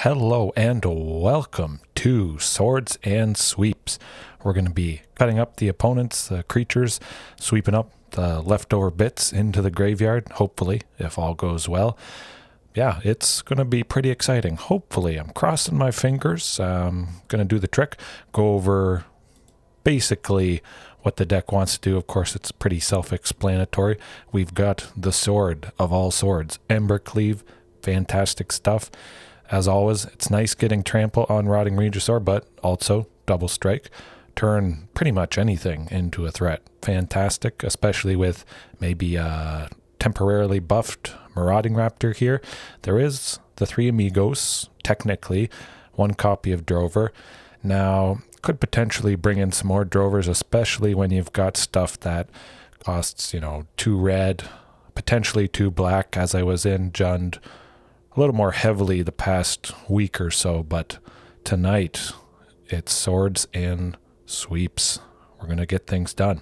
Hello and welcome to Swords and Sweeps. We're going to be cutting up the opponents, the creatures, sweeping up the leftover bits into the graveyard, hopefully, if all goes well. Yeah, it's going to be pretty exciting. Hopefully, I'm crossing my fingers. Going to do the trick, go over basically what the deck wants to do. Of course, it's pretty self-explanatory. We've got the sword of all swords, Embercleave, fantastic stuff. As always, it's nice getting trample on Rotting Regisaur, but also double strike. Turn pretty much anything into a threat. Fantastic, especially with maybe a temporarily buffed Marauding Raptor here. There is the 3 amigos, technically, 1 copy of Drover. Now, could potentially bring in some more Drovers, especially when you've got stuff that costs, 2 red, potentially 2 black, as I was in Jund a little more heavily the past week or so, but tonight it's swords and sweeps. We're going to get things done.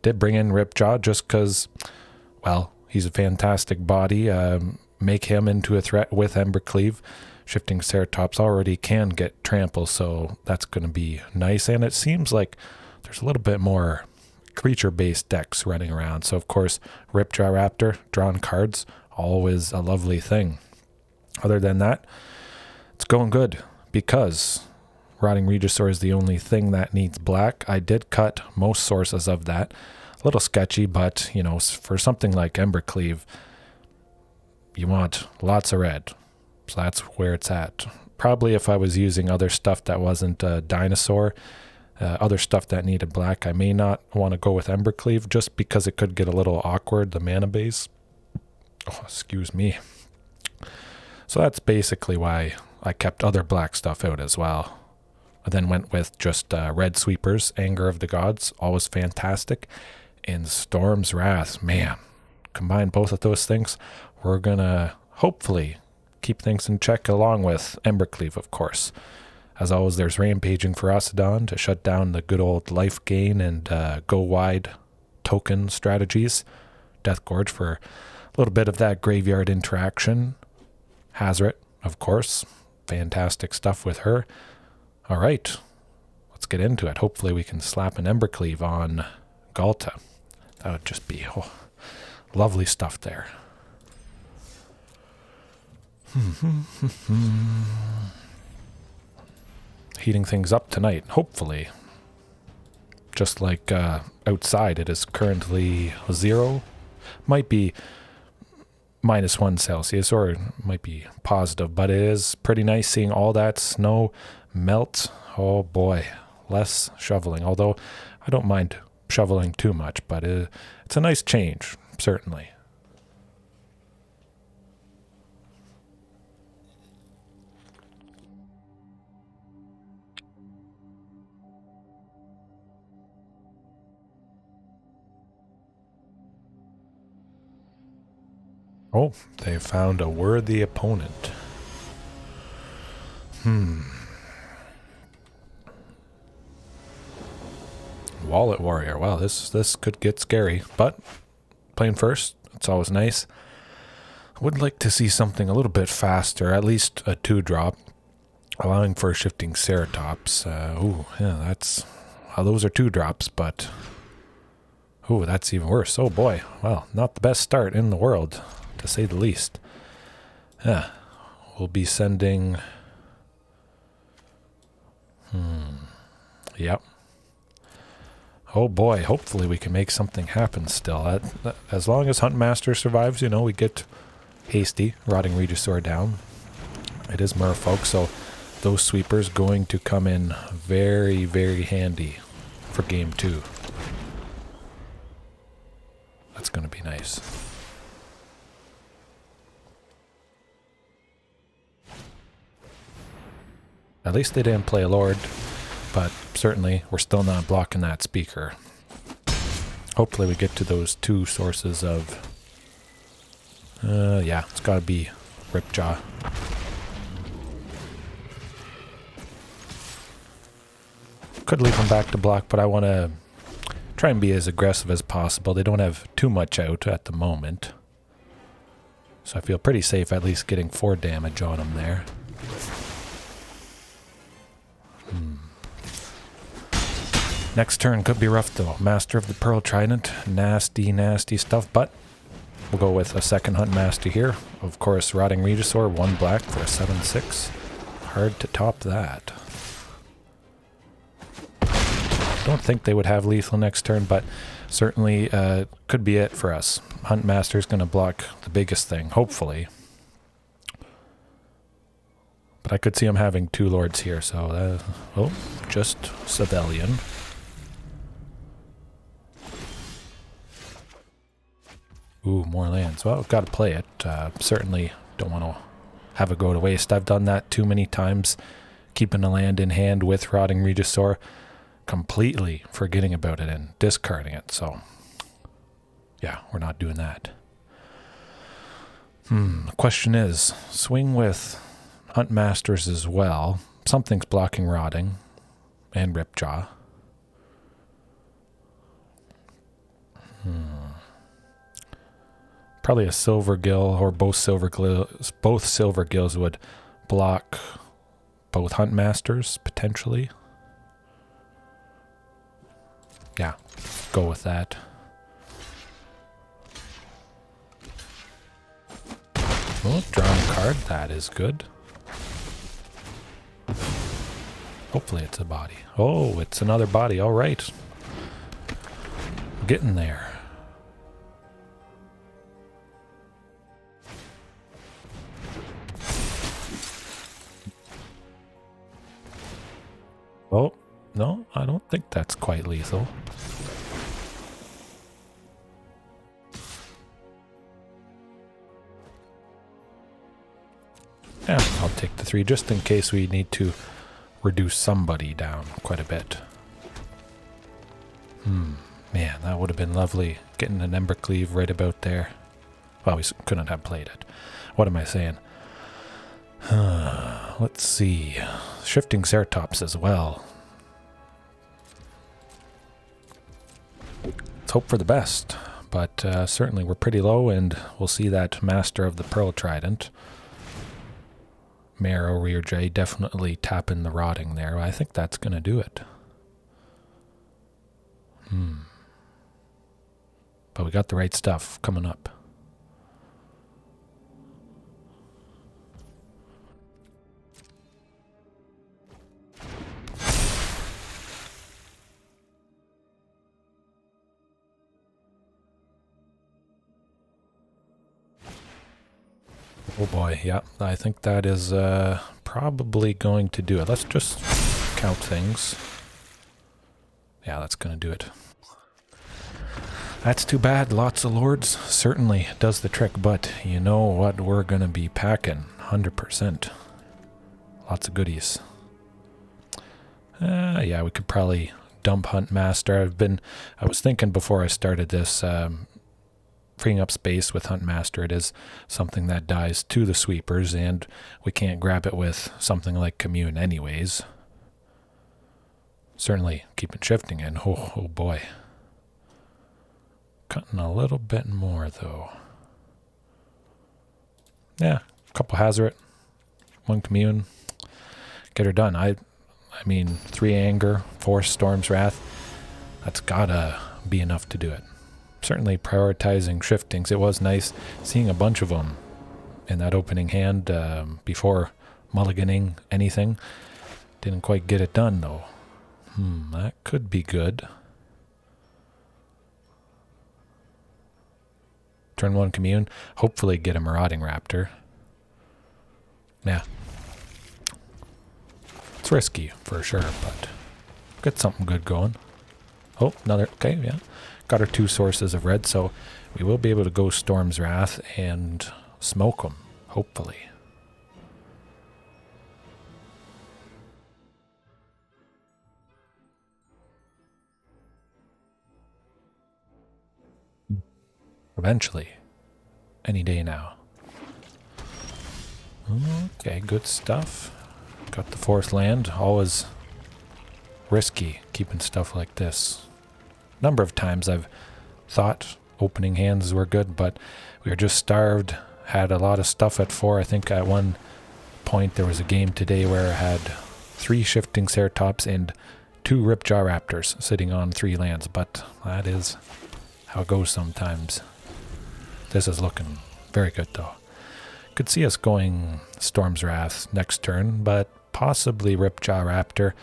Did bring in Ripjaw just because, well, he's a fantastic body. Make him into a threat with Embercleave. Shifting Ceratops already can get trample, so that's going to be nice. And it seems like there's a little bit more creature-based decks running around. So, of course, Ripjaw Raptor, drawn cards, always a lovely thing. Other than that, it's going good because Rotting Regisaur is the only thing that needs black. I did cut most sources of that. A little sketchy, but, for something like Embercleave, you want lots of red. So that's where it's at. Probably if I was using other stuff that wasn't a Dinosaur, other stuff that needed black, I may not want to go with Embercleave just because it could get a little awkward, the mana base. Oh, excuse me. So that's basically why I kept other black stuff out as well. I then went with just red sweepers, Anger of the Gods, always fantastic. And Storm's Wrath, man, combine both of those things, we're going to hopefully keep things in check along with Embercleave, of course. As always, there's Rampaging Ferocidon to shut down the good old life gain and go wide token strategies. Death Gorge for a little bit of that graveyard interaction. Hazoret, of course. Fantastic stuff with her. All right, let's get into it. Hopefully we can slap an Embercleave on Ghalta. That would just be lovely stuff there. Heating things up tonight, hopefully. Just like outside, it is currently 0. Might be -1 Celsius, or it might be positive, but it is pretty nice seeing all that snow melt. Oh boy, less shoveling, although I don't mind shoveling too much, but it's a nice change, certainly. Oh, they found a worthy opponent. Wallet Warrior. Wow, this could get scary, but playing first, it's always nice. I would like to see something a little bit faster, at least a 2-drop, allowing for Shifting Ceratops. Those are 2-drops, but that's even worse. Oh boy, well, not the best start in the world, to say the least. We'll be sending... Yep. Oh boy, hopefully we can make something happen still. As long as Huntmaster survives, we get hasty, Rotting Regisaur down. It is merfolk, so those sweepers going to come in very, very handy for game 2. That's going to be nice. At least they didn't play a Lord, but certainly we're still not blocking that speaker. Hopefully we get to those 2 sources of... it's got to be Ripjaw. Could leave them back to block, but I want to try and be as aggressive as possible. They don't have too much out at the moment. So I feel pretty safe at least getting 4 damage on them there. Next turn could be rough though. Master of the Pearl Trident. Nasty, nasty stuff, but we'll go with a second Huntmaster here. Of course, Rotting Regisaur, 1 black for a 7/6. Hard to top that. Don't think they would have lethal next turn, but certainly could be it for us. Huntmaster's going to block the biggest thing, hopefully. But I could see him having 2 lords here, so... oh, just civilian. Ooh, more lands. Well, I've got to play it. Certainly don't want to have it go to waste. I've done that too many times, keeping a land in hand with Rotting Regisaur, completely forgetting about it and discarding it. So, yeah, we're not doing that. The question is, swing with Huntmasters as well. Something's blocking Rotting and Ripjaw. Probably a Silver Gill or both Silver Gills would block both Huntmasters, potentially. Yeah, go with that. Oh, drawing a card. That is good. Hopefully it's a body. Oh, it's another body. All right. Getting there. Oh, no, I don't think that's quite lethal. Yeah, I'll take the 3 just in case we need to reduce somebody down quite a bit. Man, that would have been lovely, getting an Embercleave right about there. Well, we couldn't have played it. What am I saying? Let's see. Shifting Ceratops as well. Let's hope for the best. But certainly we're pretty low, and we'll see that Master of the Pearl Trident. Marrow Rear J definitely tapping the Rotting there. I think that's going to do it. But we got the right stuff coming up. Oh boy, yeah, I think that is probably going to do it. Let's just count things. Yeah, that's going to do it. That's too bad. Lots of lords certainly does the trick, but you know what we're going to be packing? 100%. Lots of goodies. Yeah, we could probably dump Huntmaster. I was thinking before I started this, freeing up space with Huntmaster, it is something that dies to the sweepers, and we can't grab it with something like Commune anyways. Certainly keeping shifting in. Oh boy. Cutting a little bit more though. Yeah, a couple Hazoret, 1 Commune. Get her done. I mean, 3 Anger, 4 Storm's Wrath. That's gotta be enough to do it. Certainly prioritizing shiftings. It was nice seeing a bunch of them in that opening hand before mulliganing anything. Didn't quite get it done though. That could be good. Turn 1 Commune. Hopefully get a Marauding Raptor. Yeah. It's risky for sure, but get something good going. Oh, another. Okay, yeah. Got our 2 sources of red, so we will be able to go Storm's Wrath and smoke them, hopefully. Eventually. Any day now. Okay, good stuff. Got the 4th land. Always risky keeping stuff like this. Number of times I've thought opening hands were good, but we were just starved. Had a lot of stuff at 4. I think at one point there was a game today where I had 3 Shifting Ceratops and 2 Ripjaw Raptors sitting on 3 lands, but that is how it goes sometimes. This is looking very good though. Could see us going Storm's Wrath next turn, but possibly Ripjaw Raptor.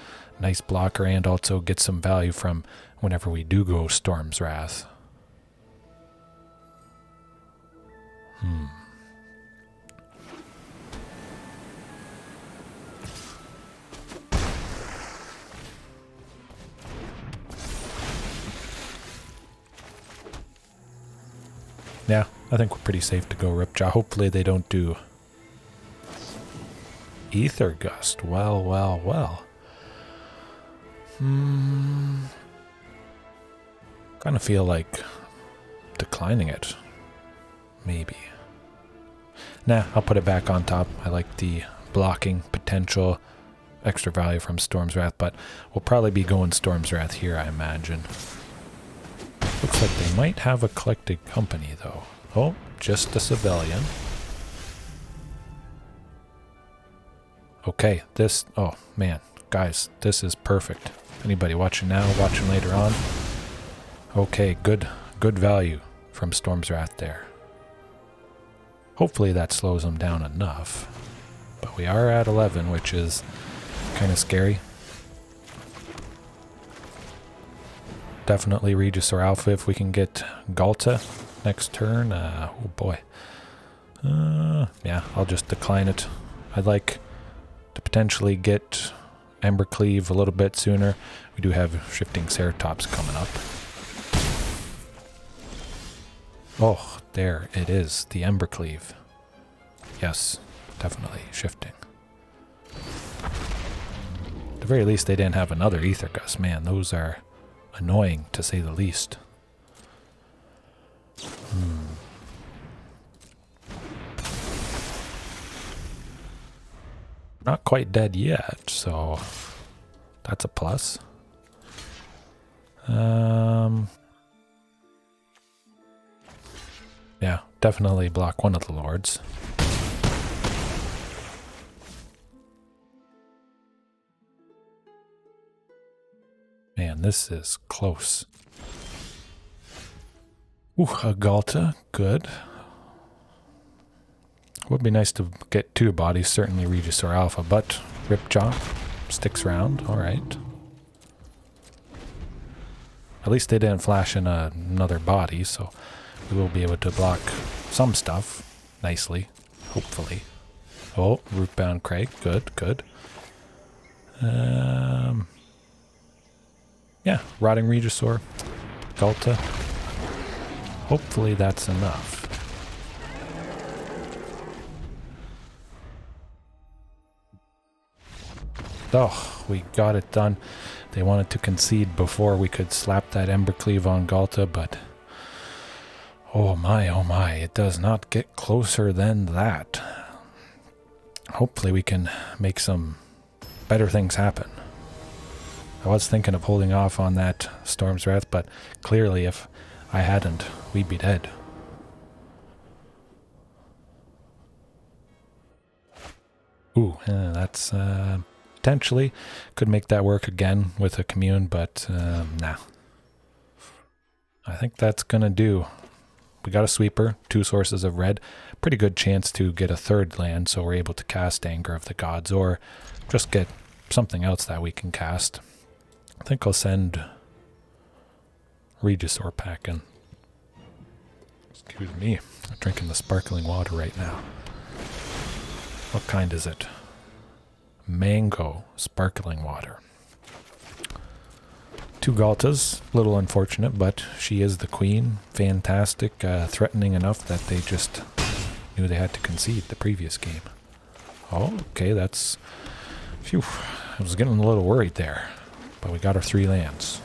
Nice blocker, and also get some value from whenever we do go Storm's Wrath. Yeah, I think we're pretty safe to go Ripjaw. Hopefully they don't do Ether Gust. Well, well, well. Kind of feel like declining it. Maybe. Nah, I'll put it back on top. I like the blocking potential, extra value from Storm's Wrath, but we'll probably be going Storm's Wrath here, I imagine. Looks like they might have a collected company, though. Oh, just a civilian. Okay, this... Oh, man. Guys, this is perfect. Anybody watching now, watching later on? Okay, good value from Storm's Wrath there. Hopefully that slows them down enough. But we are at 11, which is kind of scary. Definitely Regisaur Alpha if we can get Ghalta next turn. Oh boy. Yeah, I'll just decline it. I'd like to potentially get Embercleave a little bit sooner. We do have Shifting Ceratops coming up. Oh, there it is, the Embercleave. Yes, definitely shifting. At the very least, they didn't have another Ether Gust. Man, those are annoying, to say the least. Not quite dead yet, so that's a plus. Yeah, definitely block one of the lords. Man, this is close. Ooh, a Ghalta, good. Would be nice to get 2 bodies, certainly Regisaur Alpha, but Ripjaw sticks around, alright. At least they didn't flash in another body, so we will be able to block some stuff nicely, hopefully. Oh, Rootbound Crag, good, good. Yeah, Rotting Regisaur, Ghalta. Hopefully that's enough. Oh, we got it done. They wanted to concede before we could slap that Embercleave on Ghalta, but oh my, it does not get closer than that. Hopefully we can make some better things happen. I was thinking of holding off on that Storm's Wrath, but clearly if I hadn't, we'd be dead. Ooh, that's potentially could make that work again with a Commune, but nah. I think that's gonna do. We got a sweeper, 2 sources of red. Pretty good chance to get a 3rd land, so we're able to cast Anger of the Gods, or just get something else that we can cast. I think I'll send Regisaur packing. Excuse me, I'm drinking the sparkling water right now. What kind is it? Mango sparkling water. 2 Ghaltas, a little unfortunate, but she is the queen. Fantastic, threatening enough that they just knew they had to concede the previous game. Oh, okay, that's... Phew, I was getting a little worried there, but we got our 3 lands.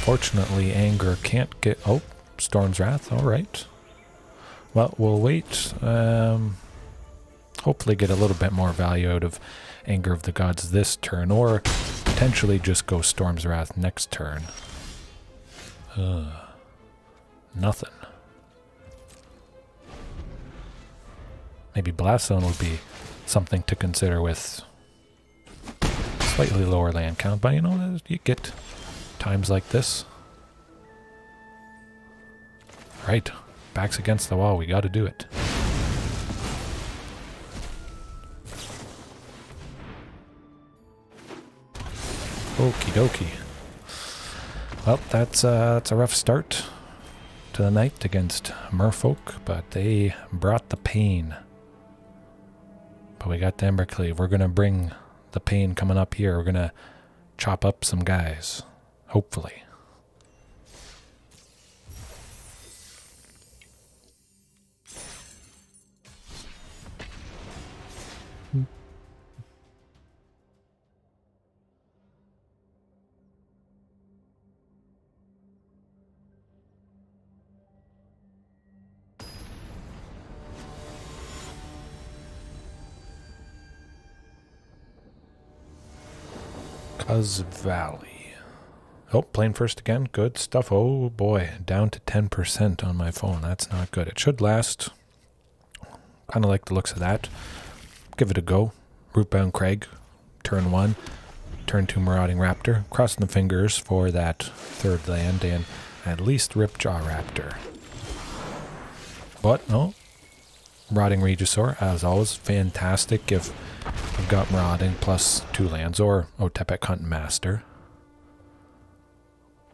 Unfortunately, Anger can't get... Oh, Storm's Wrath, alright. Well, we'll wait. Hopefully get a little bit more value out of Anger of the Gods this turn, or potentially just go Storm's Wrath next turn. Nothing. Maybe Blast Zone would be something to consider with Slightly lower land count, but you know, you get times like this. Right, back's against the wall, we gotta do it. Okie dokie. Well, that's a rough start to the night against merfolk, but they brought the pain. But we got the Embercleave. We're gonna bring the pain coming up here. We're gonna chop up some guys, hopefully. Valley. Oh, playing first again. Good stuff. Oh boy, down to 10% on my phone. That's not good. It should last. Kind of like the looks of that. Give it a go. Rootbound Crag, turn 1. Turn 2 Marauding Raptor. Crossing the fingers for that third land and at least Ripjaw Raptor. But no. Rotting Regisaur, as always, fantastic if I've got Marauding plus 2 lands, or Otepec Huntmaster.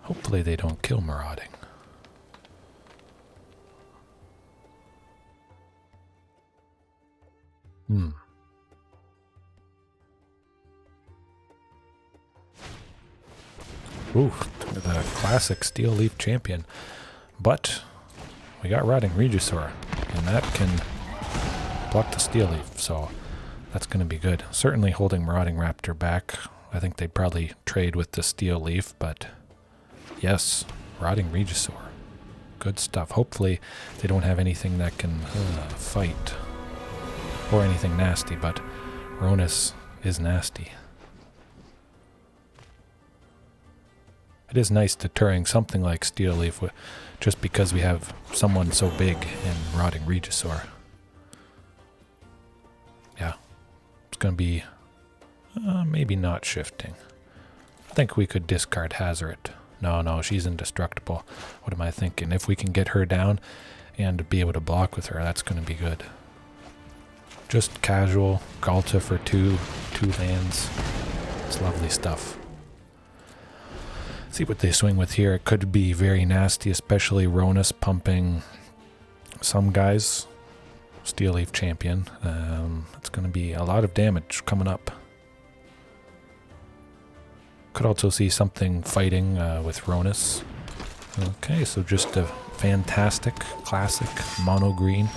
Hopefully they don't kill Marauding. Ooh, the classic Steel Leaf champion. But we got Rotting Regisaur, and that can block the Steel Leaf, so that's going to be good. Certainly holding Marauding Raptor back. I think they'd probably trade with the Steel Leaf, but yes, Rotting Regisaur. Good stuff. Hopefully they don't have anything that can fight or anything nasty, but Ronus is nasty. It is nice deterring something like Steel Leaf just because we have someone so big in Rotting Regisaur. Yeah, it's going to be maybe not shifting. I think we could discard Hazoret. No, she's indestructible. What am I thinking? If we can get her down and be able to block with her, that's going to be good. Just casual Ghalta for two lands. It's lovely stuff. See what they swing with here. It could be very nasty, especially Ronus pumping some guys. Steel Leaf champion. It's going to be a lot of damage coming up. Could also see something fighting with Ronus. Okay, so just a fantastic, classic mono green.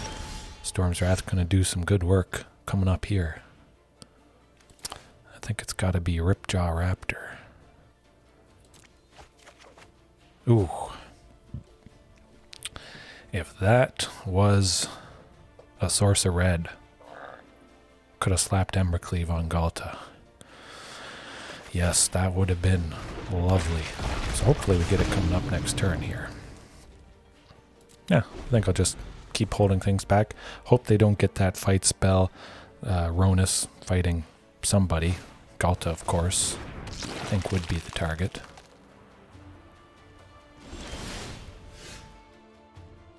Storm's Wrath going to do some good work coming up here. I think it's got to be Ripjaw Raptor. Ooh. If that was a source of red, could have slapped Embercleave on Ghalta. Yes, that would have been lovely. So hopefully we get it coming up next turn here. Yeah, I think I'll just keep holding things back. Hope they don't get that fight spell. Ronus fighting somebody. Ghalta, of course, I think would be the target.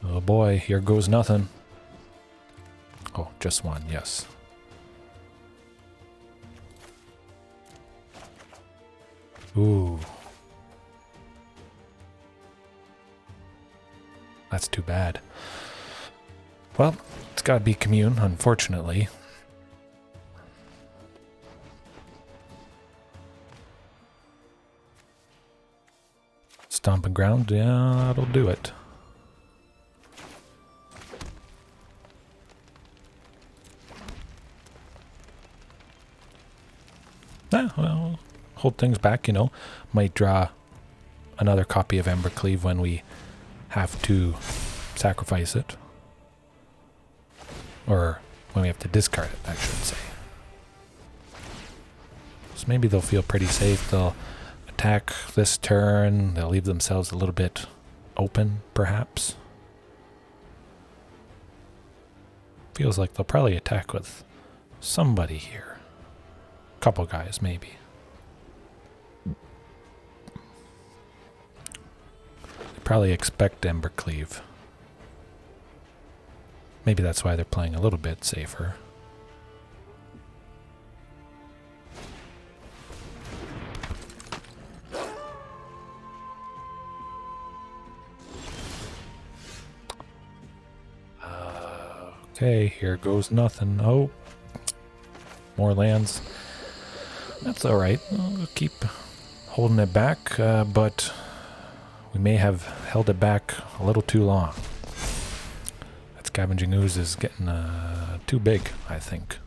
Oh boy, here goes nothing. Oh, just one, yes. Ooh. That's too bad. Well, it's gotta be Commune, unfortunately. Stomping Ground, yeah, that'll do it. Well, hold things back, you know. Might draw another copy of Embercleave when we have to sacrifice it. Or when we have to discard it, I should say. So maybe they'll feel pretty safe. They'll attack this turn. They'll leave themselves a little bit open, perhaps. Feels like they'll probably attack with somebody here. Couple guys, maybe. probably expect Embercleave. Maybe that's why they're playing a little bit safer. Okay, here goes nothing. Oh, more lands. That's alright. We'll keep holding it back, but we may have held it back a little too long. That Scavenging Ooze is getting too big, I think.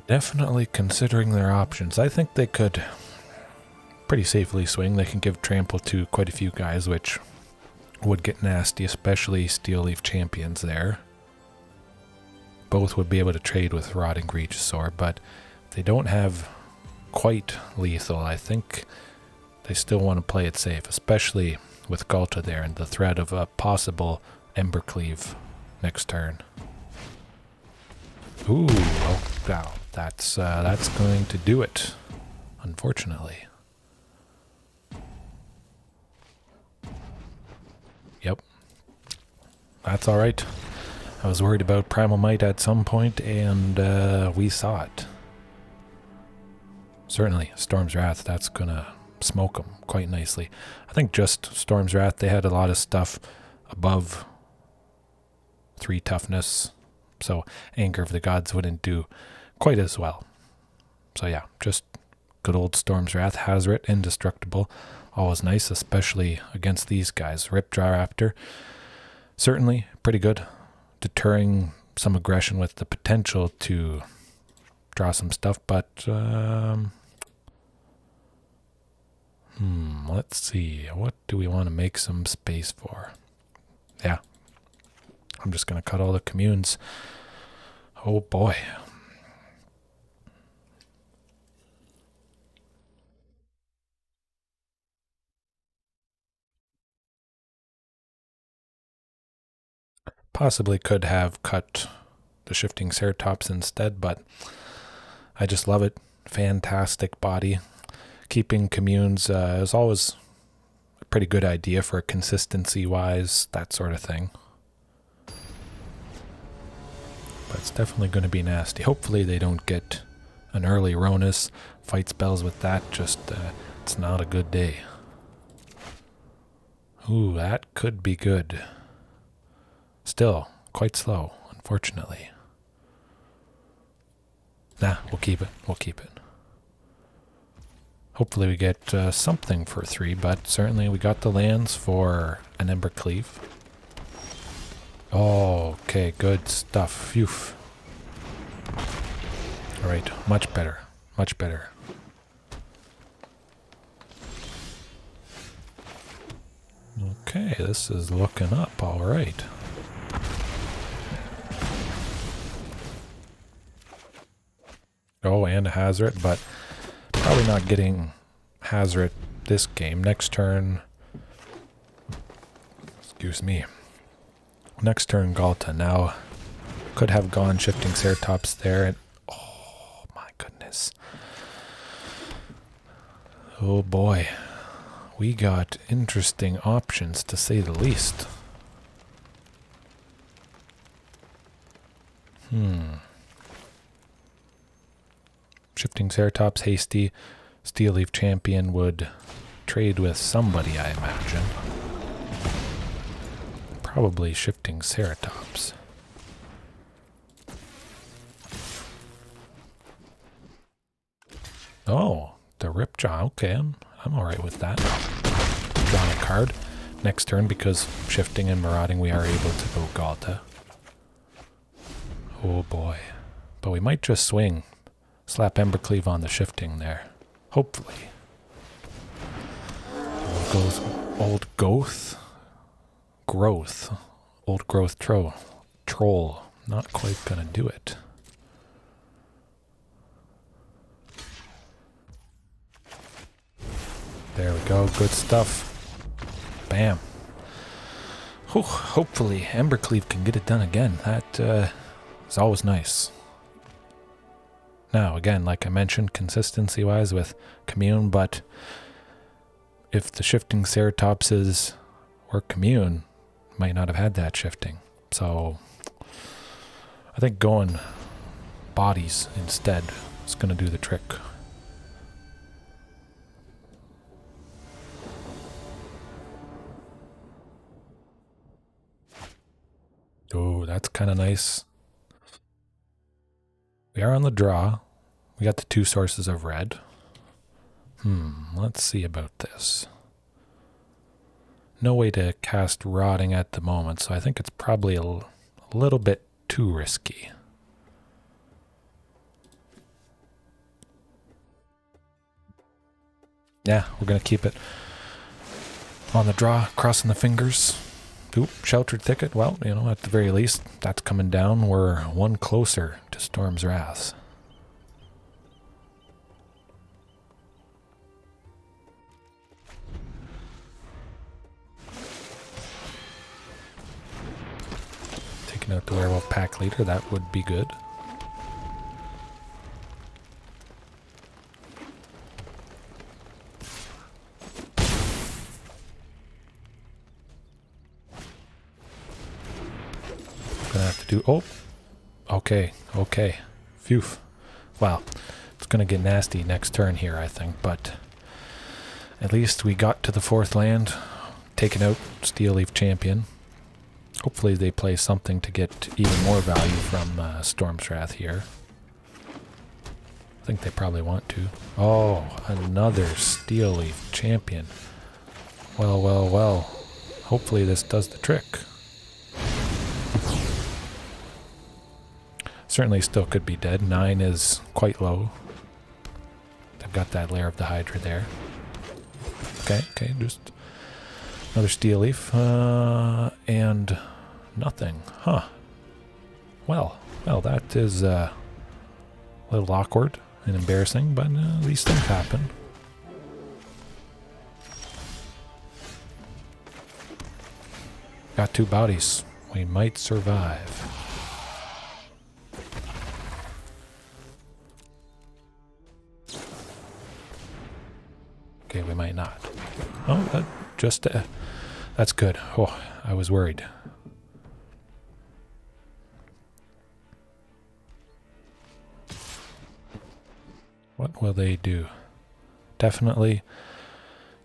Definitely considering their options. I think they could pretty safely swing. They can give trample to quite a few guys, which would get nasty, especially Steel Leaf Champions there. Both would be able to trade with Rotting Regisaur, but they don't have quite lethal. I think they still want to play it safe, especially with Ghalta there and the threat of a possible Embercleave next turn. Ooh, oh wow. That's going to do it, unfortunately. Yep. That's alright. I was worried about Primal Might at some point, and we saw it. Certainly, Storm's Wrath, that's gonna smoke them quite nicely. I think just Storm's Wrath, they had a lot of stuff above 3 toughness, so Anger of the Gods wouldn't do quite as well. So yeah, just good old Storm's Wrath. Hazoret, indestructible. Always nice, especially against these guys. Ripjaw Raptor, certainly pretty good. Deterring some aggression with the potential to draw some stuff, but let's see. What do we want to make some space for? Yeah. I'm just going to cut all the communes. Oh boy. Possibly could have cut the Shifting Ceratops instead, but I just love it. Fantastic body. Keeping communes is always a pretty good idea for consistency-wise, that sort of thing. But it's definitely going to be nasty. Hopefully they don't get an early Ronus. Fight spells with that, just it's not a good day. Ooh, that could be good. Still, quite slow, unfortunately. Nah, we'll keep it. We'll keep it. Hopefully we get something for 3, but certainly we got the lands for an Embercleave. Oh, okay, good stuff. Phew. Alright, much better. Much better. Okay, this is looking up alright. Oh, and a Hazoret, but probably not getting Hazoret this game. Next turn, excuse me. Next turn, Ghalta. Now, could have gone Shifting Ceratops there, and oh my goodness. Oh boy. We got interesting options, to say the least. Shifting Ceratops, hasty. Steel Leaf Champion would trade with somebody, I imagine. Probably Shifting Ceratops. Oh, the Ripjaw. Okay, I'm alright with that. Drawing a card. Next turn, because Shifting and Marauding, we are able to go Ghalta. Oh boy. But we might just swing. Slap Embercleave on the shifting there. Hopefully. There goes Old Growth. Old Growth Troll. Not quite gonna do it. There we go. Good stuff. Bam. Whew, hopefully Embercleave can get it done again. That is always nice. Now, again, like I mentioned, consistency-wise with Commune, but if the Shifting Ceratopses were Commune, might not have had that shifting. So I think going bodies instead is going to do the trick. Oh, that's kind of nice. We are on the draw. We got the 2 sources of red. Let's see about this. No way to cast Rotting at the moment, so I think it's probably a little bit too risky. Yeah, we're going to keep it on the draw, crossing the fingers. Oop, Sheltered Thicket. Well, you know, at the very least, that's coming down. We're one closer to Storm's Wrath. Taking out the Werewolf Pack Leader, that would be good. Gonna have to do... Oh! Okay. Phew. Wow. It's gonna get nasty next turn here, I think, but... At least we got to the 4th land, taking out Steel Leaf Champion. Hopefully they play something to get even more value from Storm's Wrath here. I think they probably want to. Oh, another Steel Leaf Champion. Well. Hopefully this does the trick. Certainly still could be dead. 9 is quite low. I've got that Lair of the Hydra there. Okay, just another Steel Leaf. And nothing. Huh. Well, that is a little awkward and embarrassing, but these things happen. Got 2 bodies. We might survive. Okay, we might not. Oh, that's good. Oh, I was worried. What will they do? Definitely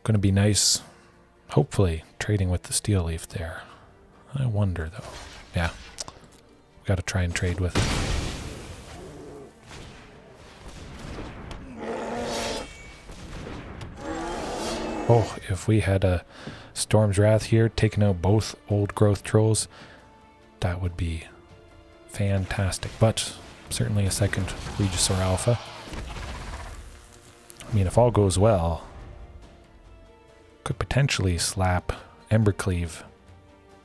going to be nice, hopefully, trading with the Steel Leaf there. I wonder, though. Yeah, we got to try and trade with it. Oh, if we had a Storm's Wrath here, taking out both Old Growth Trolls, that would be fantastic. But certainly a second Regisaur Alpha. I mean, if all goes well, could potentially slap Embercleave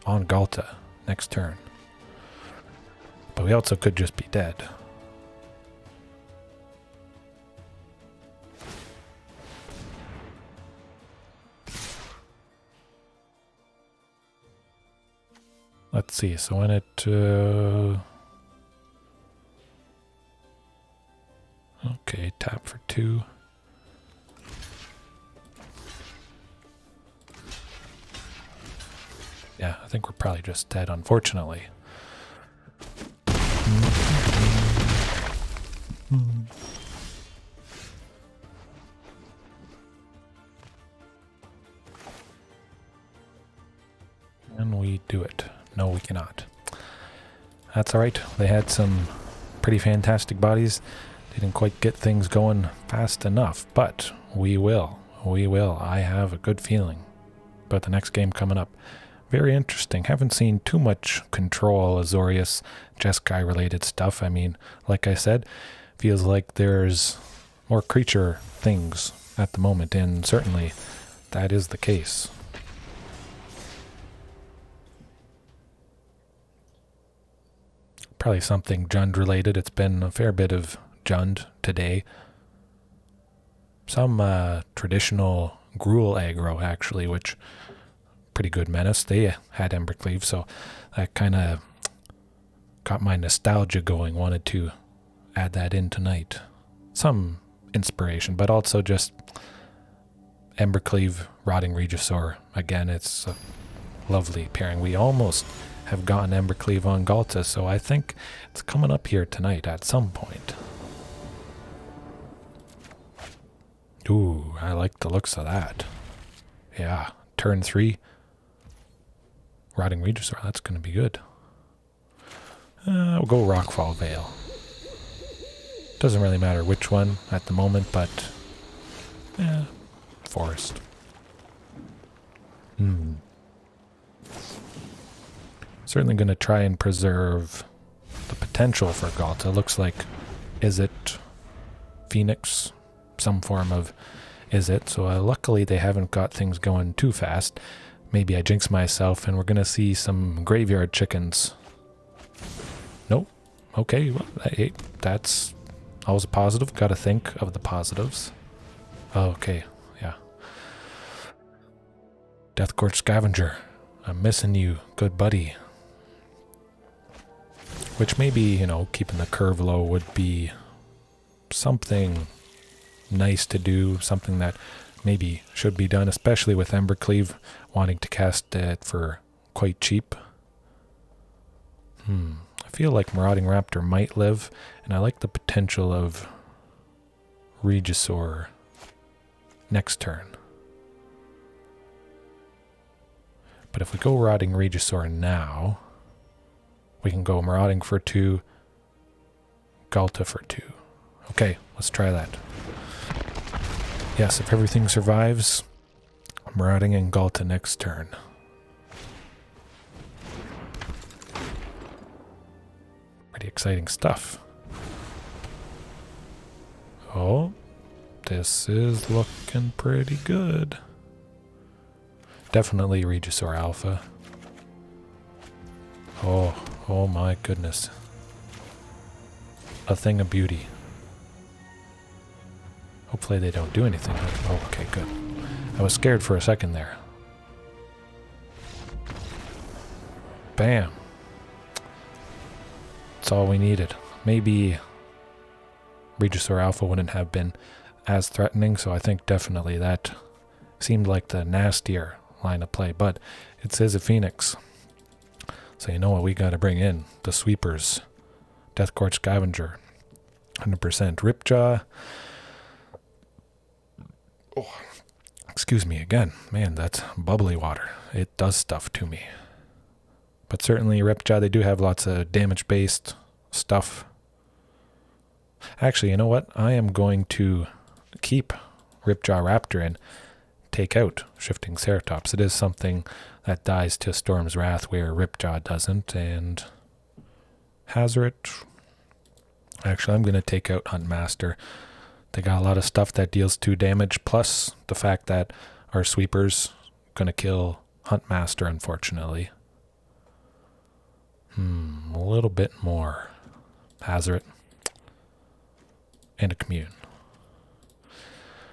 on Ghalta next turn. But we also could just be dead. Let's see, so when it... okay, tap for 2. Yeah, I think we're probably just dead, unfortunately. Can we do it? No, we cannot. That's alright. They had some pretty fantastic bodies. Didn't quite get things going fast enough, but we will. We will. I have a good feeling about the next game coming up. very interesting. Haven't seen too much Control, Azorius, Jeskai related stuff. I mean, like I said, feels like there's more creature things at the moment, and certainly that is the case. Probably something Jund related. It's been a fair bit of Jund today. Some traditional Gruul aggro, actually, which pretty good menace. They had Embercleave, so that kind of got my nostalgia going. Wanted to add that in tonight. Some inspiration, but also just Embercleave, Rotting Regisaur. Again, it's a lovely pairing. We almost have gotten Embercleave on Ghalta, so I think it's coming up here tonight at some point. Ooh, I like the looks of that. Yeah, turn 3. Rotting Regisaur, that's going to be good. We'll go Rockfall Vale. Doesn't really matter which one at the moment, but forest. Certainly going to try and preserve the potential for Ghalta. Looks like Izzet, Phoenix, some form of Izzet. So luckily they haven't got things going too fast. Maybe I jinx myself and we're going to see some graveyard chickens. Nope. Okay, well, hey, that's always a positive. Got to think of the positives. Okay, yeah. Deathcourt Scavenger. I'm missing you, good buddy. Which maybe, you know, keeping the curve low would be something nice to do, something that maybe should be done, especially with Embercleave wanting to cast it for quite cheap. I feel like Marauding Raptor might live, and I like the potential of Regisaur next turn. But if we go Rotting Regisaur now, we can go Marauding for 2, Ghalta for 2. Okay, let's try that. Yes, if everything survives, Marauding and Ghalta next turn. Pretty exciting stuff. Oh, this is looking pretty good. Definitely Regisaur Alpha. Oh my goodness. A thing of beauty. Hopefully they don't do anything. Oh, okay, good. I was scared for a second there. Bam. That's all we needed. Maybe Regisaur Alpha wouldn't have been as threatening, so I think definitely that seemed like the nastier line of play, but it says a Phoenix. So you know what we got to bring in? The sweepers. Deathcourt Scavenger. 100% Ripjaw. Oh, excuse me again. Man, that's bubbly water. It does stuff to me. But certainly Ripjaw, they do have lots of damage-based stuff. Actually, you know what? I am going to keep Ripjaw Raptor and take out Shifting Ceratops. It is something that dies to Storm's Wrath where Ripjaw doesn't, and Hazoret. Actually, I'm going to take out Huntmaster. They got a lot of stuff that deals 2 damage, plus the fact that our sweeper's going to kill Huntmaster, unfortunately. A little bit more. Hazoret. And a Commune.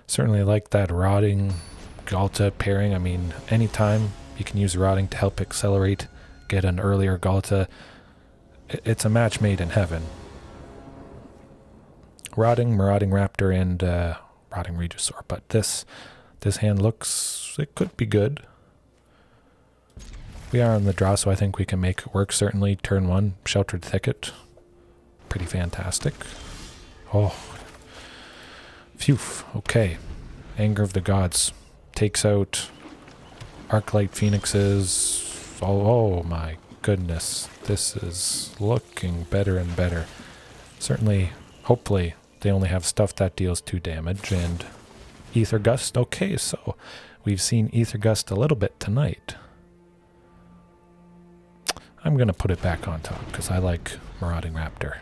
Certainly like that Rotting Ghalta pairing. I mean, anytime you can use Rotting to help accelerate, get an earlier Ghalta, it's a match made in heaven. Rotting, Marauding Raptor, and Rotting Regisaur. But this hand looks, it could be good. We are on the draw, so I think we can make it work. Certainly, turn 1, Sheltered Thicket. Pretty fantastic. Oh. Phew. Okay. Anger of the Gods. Takes out Arclight Phoenixes. Oh my goodness. This is looking better and better. Certainly, hopefully, they only have stuff that deals 2 damage. And Aether Gust. Okay, so we've seen Aether Gust a little bit tonight. I'm going to put it back on top because I like Marauding Raptor.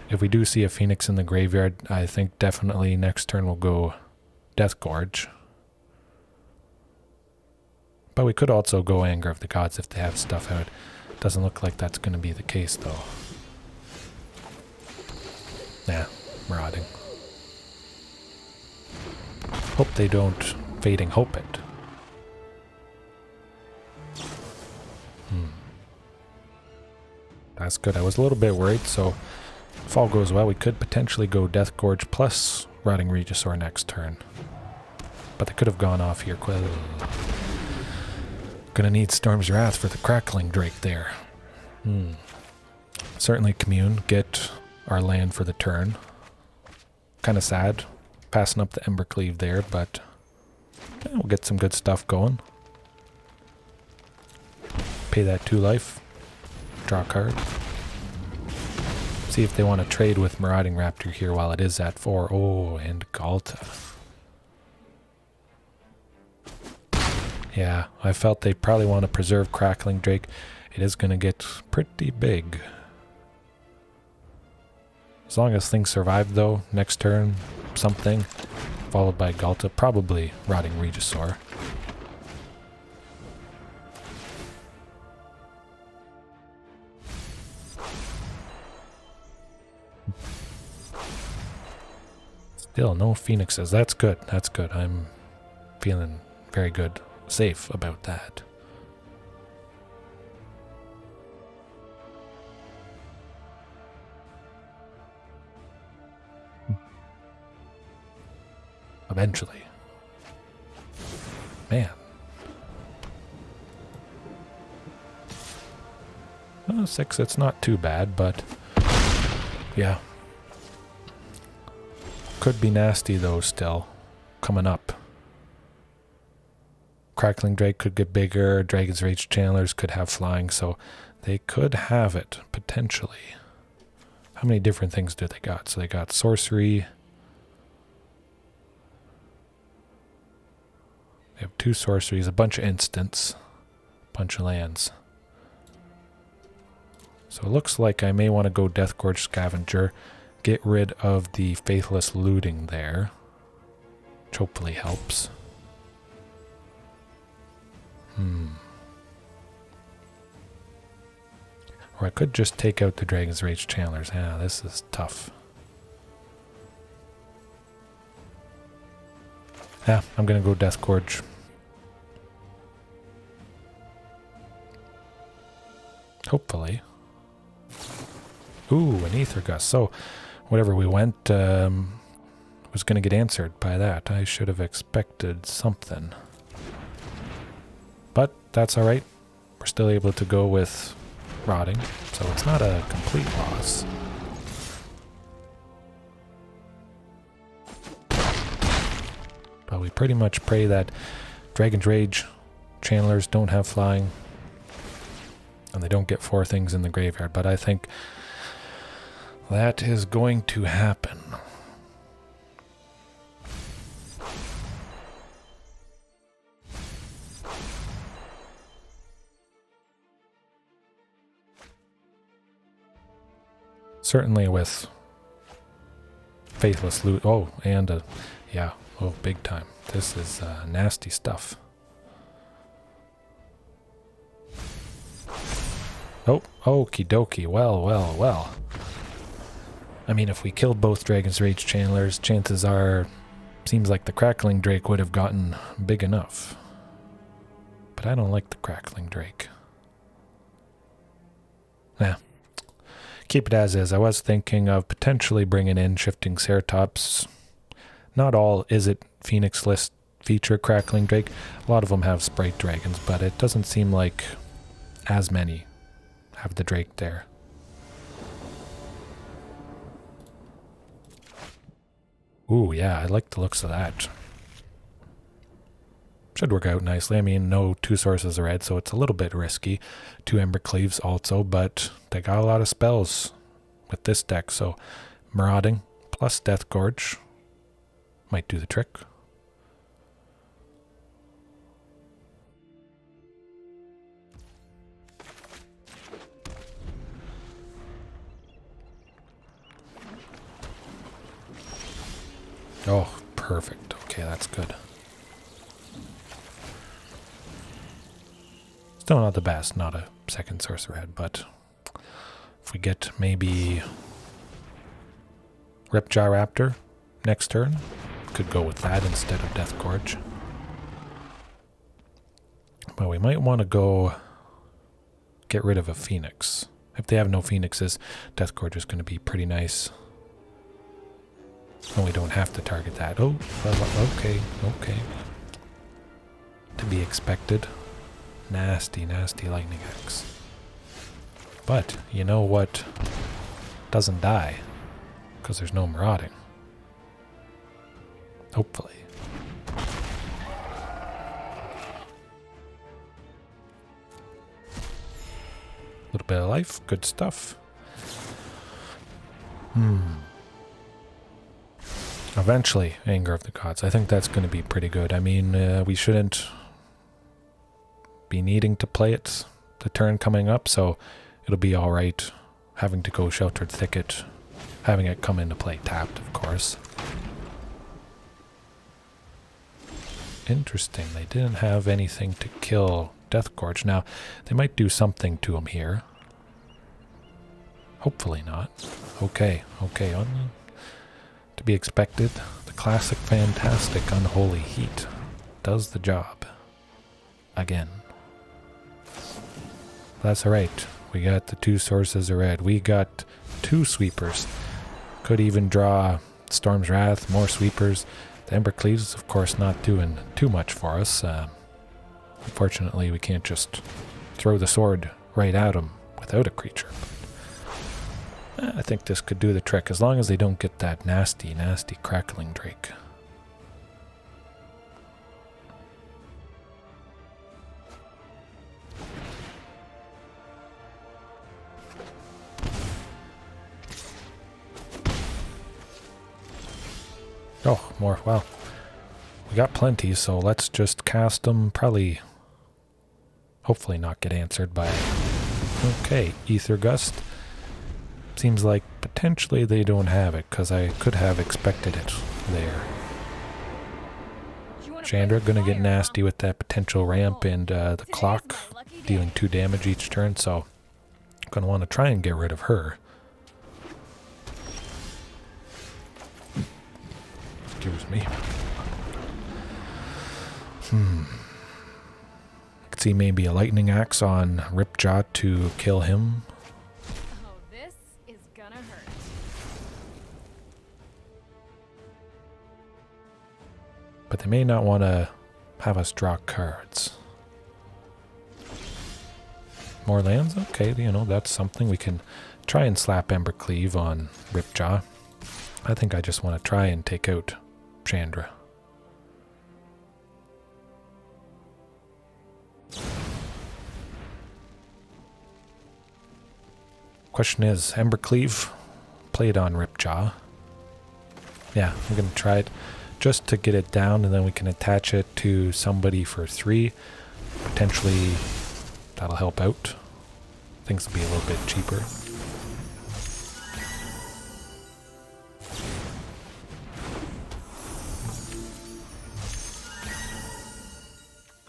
If we do see a Phoenix in the graveyard, I think definitely next turn we'll go Death Gorge. But we could also go Anger of the Gods if they have stuff out. Doesn't look like that's going to be the case though. Nah, Marauding. Hope they don't Fading Hope it. That's good. I was a little bit worried, so if all goes well, we could potentially go Death Gorge plus Rotting Regisaur next turn. But they could have gone off here. Gonna need Storm's Wrath for the Crackling Drake there. Certainly Commune, get our land for the turn. Kind of sad, passing up the Embercleave there, but yeah, we'll get some good stuff going. Pay that 2 life. Draw a card. See if they want to trade with Marauding Raptor here while it is at 4. Oh, and Ghalta. Yeah, I felt they probably want to preserve Crackling Drake. It is going to get pretty big. As long as things survive though, next turn, something, followed by Ghalta, probably Rotting Regisaur. Still no Phoenixes. That's good. That's good. I'm feeling very good, safe about that. Eventually. Man. 6, it's not too bad, but yeah. Could be nasty though still, coming up. Crackling Drake could get bigger, Dragon's Rage Channelers could have flying, so they could have it, potentially. How many different things do they got? So they got sorcery. They have 2 sorceries, a bunch of instants, a bunch of lands. So it looks like I may want to go Death Gorge Scavenger, get rid of the Faithless Looting there, which hopefully helps. Or I could just take out the Dragon's Rage Channelers. Yeah, this is tough. Yeah, I'm gonna go Death Gorge. Hopefully. Ooh, an Ether Gust. So, whatever we went was gonna get answered by that. I should have expected something. But that's alright. We're still able to go with Rotting, so it's not a complete loss. But we pretty much pray that Dragon's Rage Channelers don't have flying and they don't get 4 things in the graveyard, but I think that is going to happen. Certainly with Faithless Loot. Oh, and yeah, oh, big time. This is nasty stuff. Oh, okie dokie. Well, well, well. I mean, if we killed both Dragon's Rage Channelers, chances are, seems like the Crackling Drake would have gotten big enough. But I don't like the Crackling Drake. Nah. Keep it as is. I was thinking of potentially bringing in Shifting Ceratops. Not all Is It Phoenix list feature Crackling Drake. A lot of them have Sprite Dragons, but it doesn't seem like as many have the Drake there. Ooh, yeah, I like the looks of that. Should work out nicely. I mean, no 2 sources of red, so it's a little bit risky. 2 Embercleaves also, but they got a lot of spells with this deck, so Marauding plus Death Gorge might do the trick. Oh, perfect. Okay, that's good. Still not the best, not a second sorcerer head, but if we get maybe Ripjaw Raptor next turn, could go with that instead of Death Gorge. But we might want to go get rid of a Phoenix. If they have no Phoenixes, Death Gorge is going to be pretty nice. And we don't have to target that. Oh, okay, okay. To be expected. Nasty, nasty Lightning Axe. But, you know what doesn't die? Because there's no Marauding. Hopefully. A little bit of life, good stuff. Eventually, Anger of the Gods. I think that's going to be pretty good. I mean, we shouldn't be needing to play it the turn coming up, so it'll be alright having to go Sheltered Thicket, having it come into play tapped, of course. Interesting, they didn't have anything to kill Death Gorge. Now, they might do something to him here. Hopefully not. Okay, okay. To be expected, the classic fantastic Unholy Heat does the job. Again. That's alright. We got the 2 sources of red. We got 2 sweepers. Could even draw Storm's Wrath, more sweepers. The Embercleave is, of course, not doing too much for us. Unfortunately, we can't just throw the sword right at him without a creature. I think this could do the trick, as long as they don't get that nasty, nasty Crackling Drake. Oh, more. Well, we got plenty, so let's just cast them. Probably, hopefully not get answered by... Okay, Ether Gust. Seems like potentially they don't have it, because I could have expected it there. Chandra gonna get nasty with that potential ramp and the clock, dealing 2 damage each turn, so gonna want to try and get rid of her. Excuse me. Could see maybe a Lightning Axe on Ripjaw to kill him. But they may not want to have us draw cards. More lands? Okay, you know, that's something. We can try and slap Embercleave on Ripjaw. I think I just want to try and take out Chandra. Question is, Embercleave played on Ripjaw. Yeah, I'm going to try it just to get it down, and then we can attach it to somebody for 3. Potentially that'll help out. Things will be a little bit cheaper.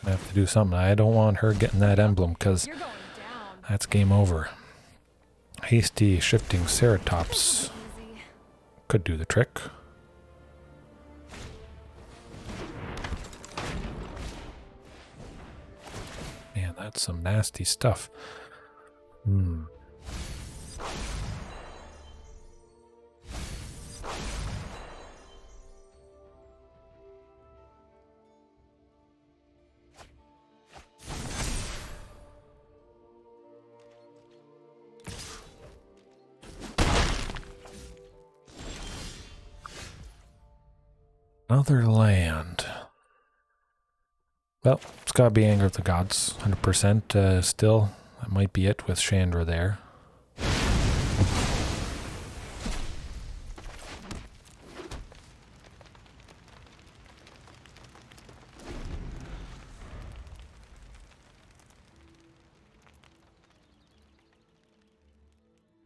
Gonna have to do something. I don't want her getting that emblem, because that's game over. Hasty Shifting Ceratops could do the trick. Man, that's some nasty stuff. Another land. Well, it's gotta be Anger of the Gods, 100%. Still, that might be it with Chandra there.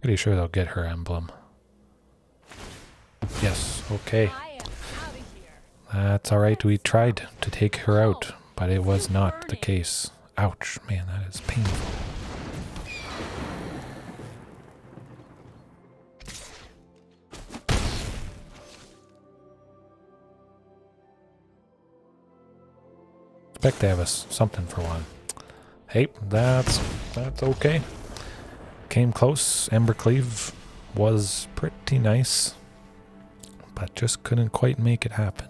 Pretty sure they'll get her emblem. Yes, okay. That's alright, we tried to take her out, but it was not the case. Ouch, man, that is painful. Expect to have us something for one. Hey, that's okay. Came close. Embercleave was pretty nice, but just couldn't quite make it happen.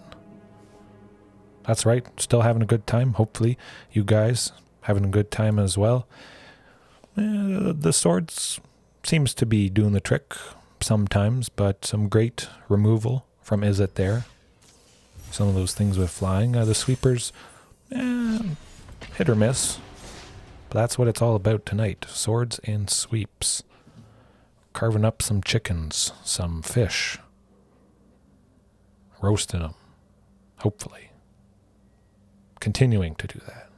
That's right, still having a good time. Hopefully you guys having a good time as well. The swords seems to be doing the trick sometimes, but some great removal from Is It There. Some of those things with flying. The sweepers, hit or miss. But that's what it's all about tonight. Swords and sweeps. Carving up some chickens, some fish. Roasting them. Hopefully. Continuing to do that.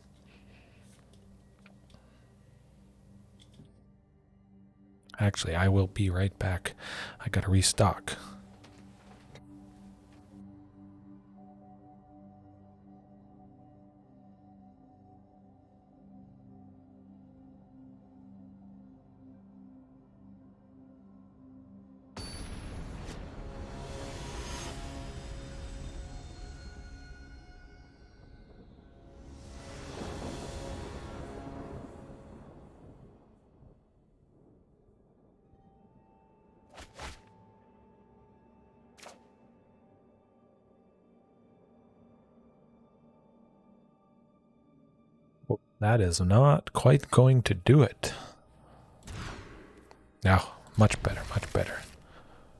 Actually, I will be right back. I gotta restock. That is not quite going to do it. Now, much better, much better.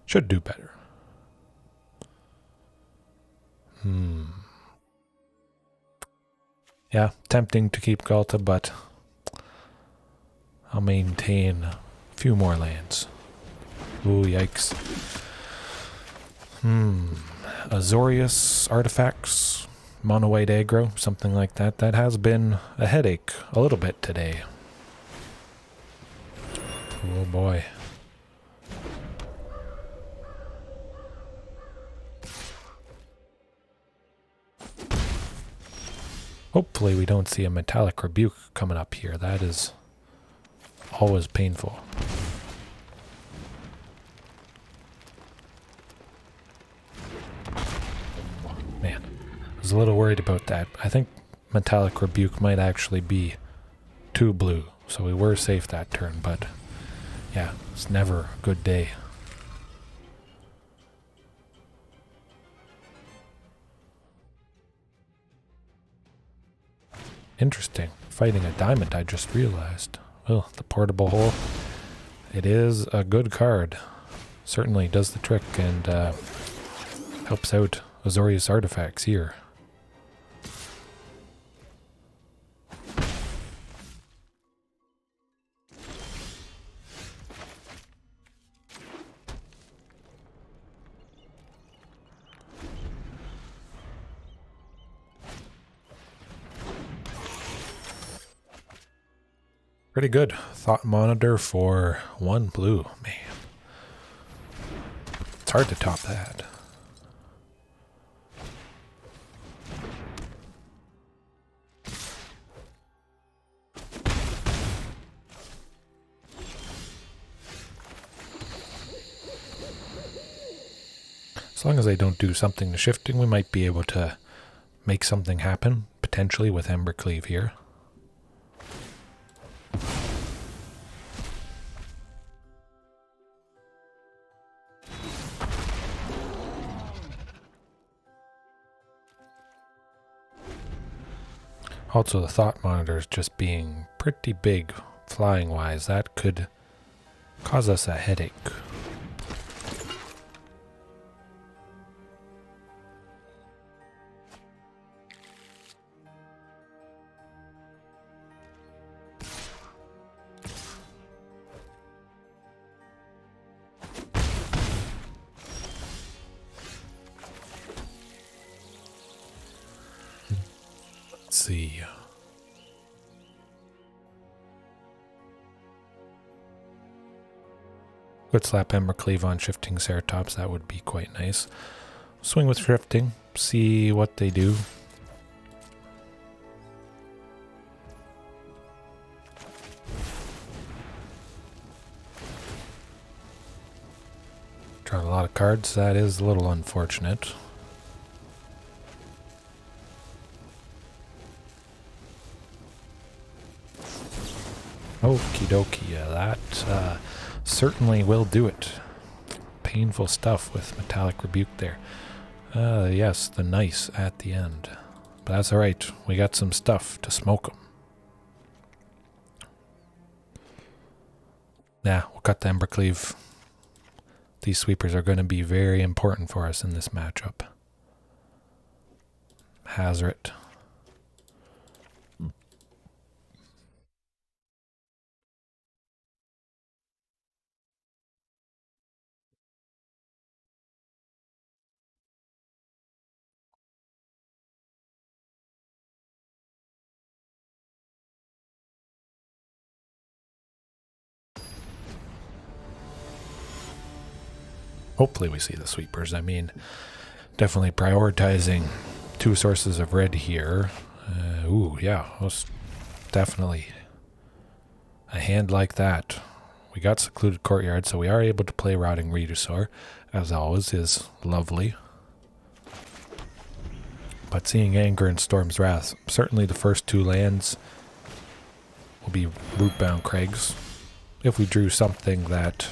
Should do better. Yeah, tempting to keep Ghalta, but I'll maintain a few more lands. Ooh, yikes. Azorius artifacts. Mono white aggro, something like that. That has been a headache a little bit today. Oh boy. Hopefully we don't see a metallic rebuke coming up here. That is always painful. Man. I was a little worried about that. I think Metallic Rebuke might actually be 2 blue, so we were safe that turn, but yeah, it's never a good day. Interesting. Fighting a diamond, I just realized. Well, the portable hole. It is a good card. Certainly does the trick and helps out Azorius artifacts here. Pretty good. Thought monitor for 1 blue. Man. It's hard to top that. As long as they don't do something to shifting, we might be able to make something happen, potentially with Embercleave here. Also, the thought monitors just being pretty big flying-wise, that could cause us a headache. See. Could slap Embercleave on Shifting Ceratops, that would be quite nice. swing with Shifting, see what they do. Draw a lot of cards. That is a little unfortunate. Okie dokie, that certainly will do it. Painful stuff with Metallic Rebuke there. Yes, the nice at the end. But that's alright, we got some stuff to smoke them. Nah, we'll cut the Embercleave. These sweepers are going to be very important for us in this matchup. Hazoret. Hopefully we see the sweepers. I mean, definitely prioritizing 2 sources of red here. Ooh, yeah, most definitely a hand like that. We got Secluded Courtyard, so we are able to play Rotting Regisaur, as always, is lovely. But seeing Anger and Storm's Wrath, certainly the first 2 lands will be Rootbound Crags. If we drew something that,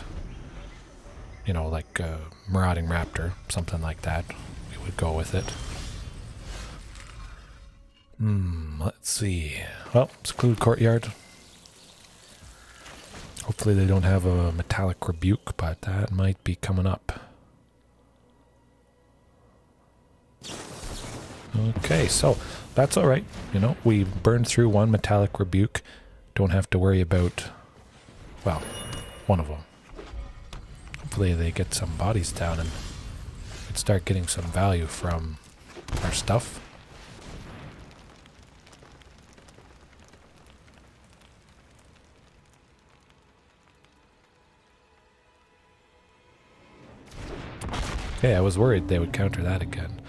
you know, like Marauding Raptor, something like that, we would go with it. Let's see. Well, Secluded Courtyard. Hopefully they don't have a Metallic Rebuke, but that might be coming up. Okay, so that's alright. You know, we burned through 1 Metallic Rebuke. Don't have to worry about, well, one of them. Hopefully they get some bodies down and we start getting some value from our stuff. Okay, I was worried they would counter that again.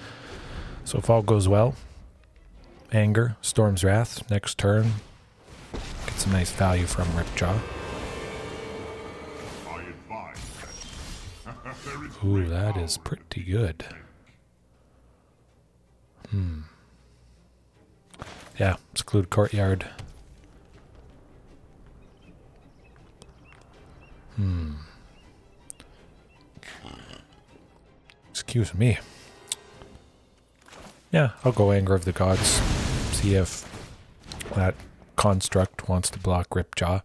So if all goes well, Anger, Storm's Wrath, next turn, get some nice value from Ripjaw. Ooh, that is pretty good. Yeah, Secluded Courtyard. Excuse me. Yeah, I'll go Anger of the Gods. See if that construct wants to block Ripjaw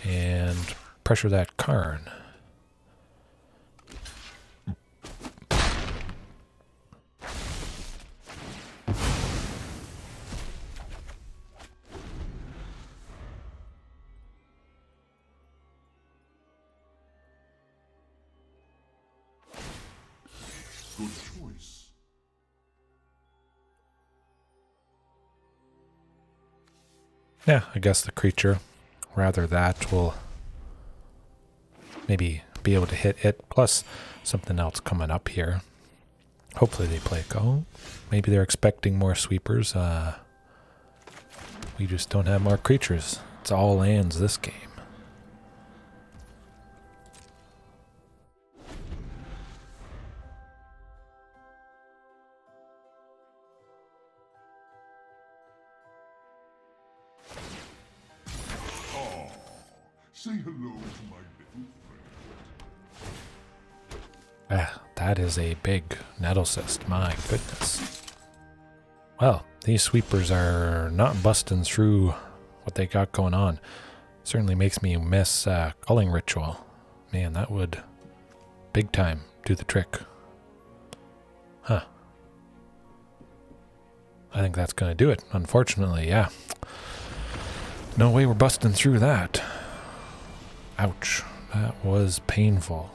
and pressure that Karn. Good choice. Yeah, I guess the creature, rather that, will maybe be able to hit it, plus something else coming up here. Hopefully they play go. Maybe they're expecting more sweepers. We just don't have more creatures. It's all lands this game. Say hello to my little friend. That is a big nettle cyst, my goodness. Well, these sweepers are not busting through what they got going on. Certainly makes me miss Culling Ritual. Man, that would big time do the trick. Huh. I think that's going to do it, unfortunately, yeah. No way we're busting through that. Ouch, that was painful.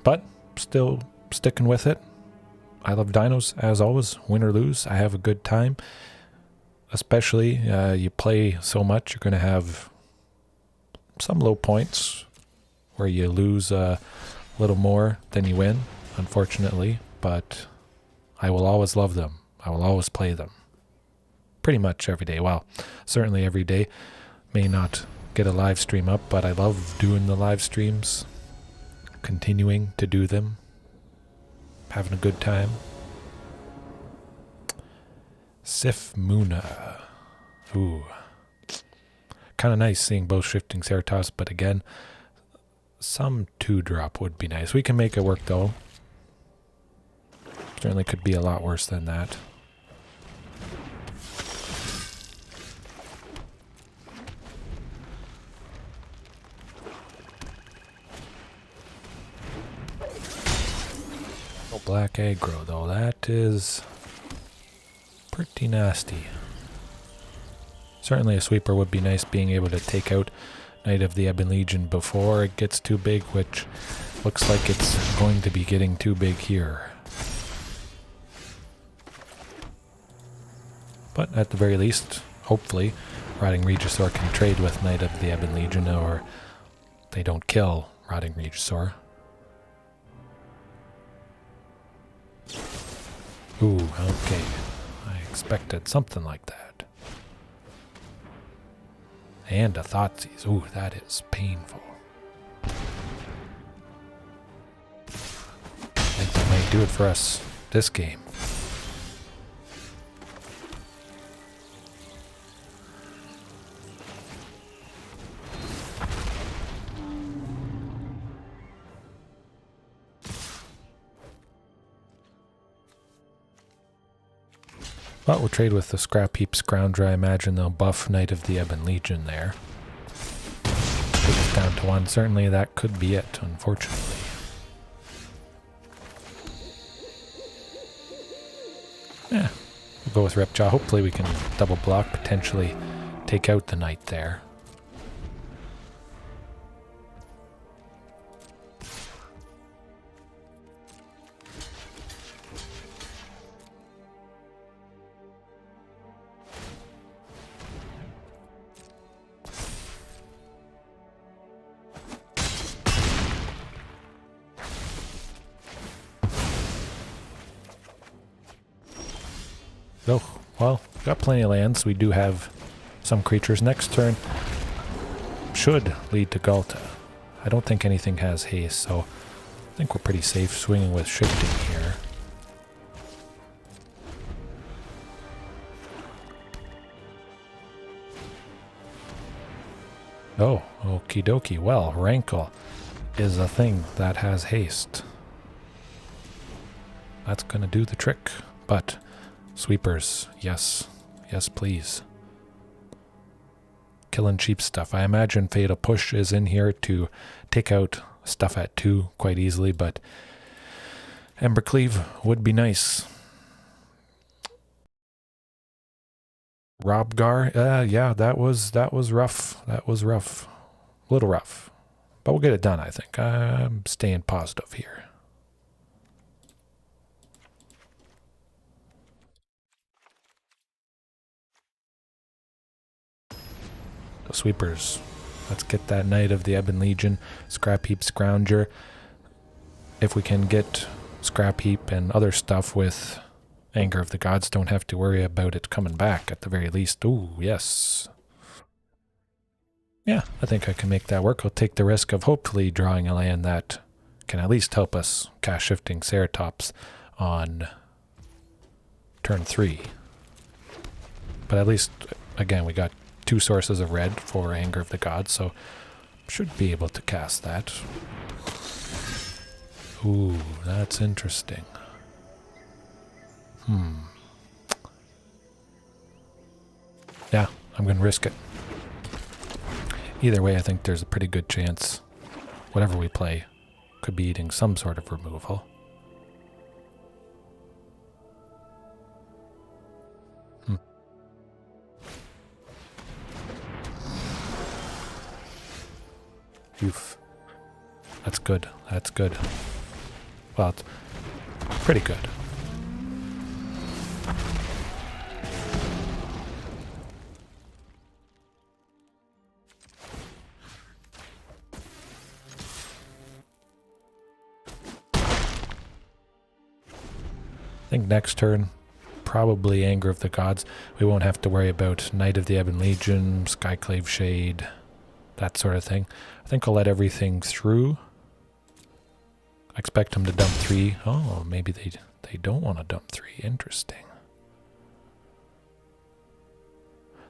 But still sticking with it. I love dinos, as always. Win or lose, I have a good time. Especially, you play so much, you're going to have some low points where you lose a little more than you win, unfortunately. But I will always love them. I will always play them. Pretty much every day. Well, certainly every day. May not get a live stream up, but I love doing the live streams. Continuing to do them. Having a good time. Sif Muna. Ooh. Kind of nice seeing both Shifting Ceratops, but again, some 2-drop would be nice. We can make it work though. Certainly could be a lot worse than that. No black aggro though. That is pretty nasty. Certainly a sweeper would be nice, being able to take out Knight of the Ebon Legion before it gets too big, which looks like it's going to be getting too big here. But at the very least, hopefully, Rotting Regisaur can trade with Knight of the Ebon Legion, or they don't kill Rotting Regisaur. Ooh, okay. I expected something like that. And a Thoughtseize. Ooh, that is painful. I think that might do it for us this game. But we'll trade with the Scrap Heap Scrounger. I imagine they'll buff Knight of the Ebon Legion there. Take it down to 1. Certainly that could be it, unfortunately. Yeah, we'll go with Ripjaw. Hopefully we can double block, potentially take out the Knight there. Oh, well, got plenty of lands. We do have some creatures. Next turn should lead to Ghalta. I don't think anything has haste, so I think we're pretty safe swinging with Shifting here. Oh, okie dokie. Well, Rankle is a thing that has haste. That's going to do the trick, but sweepers, yes. Yes, please. Killing cheap stuff. I imagine Fatal Push is in here to take out stuff at 2 quite easily, but Embercleave would be nice. Robgar, yeah, that was rough. That was rough. A little rough. But we'll get it done, I think. I'm staying positive here. The sweepers. Let's get that Knight of the Ebon Legion, Scrap Heap Scrounger. If we can get Scrap Heap and other stuff with Anger of the Gods, don't have to worry about it coming back at the very least. Ooh, yes. Yeah, I think I can make that work. I'll take the risk of hopefully drawing a land that can at least help us cast Shifting Ceratops on turn 3. But at least, again, we got 2 sources of red for Anger of the Gods, so should be able to cast that. Ooh, that's interesting. Yeah, I'm going to risk it. Either way, I think there's a pretty good chance whatever we play could be eating some sort of removal. Oof. That's good. That's good. Well, it's pretty good. I think next turn, probably Anger of the Gods. We won't have to worry about Knight of the Ebon Legion, Skyclave Shade, that sort of thing. I think I'll let everything through. I expect him to dump 3. Oh, maybe they don't want to dump 3. Interesting.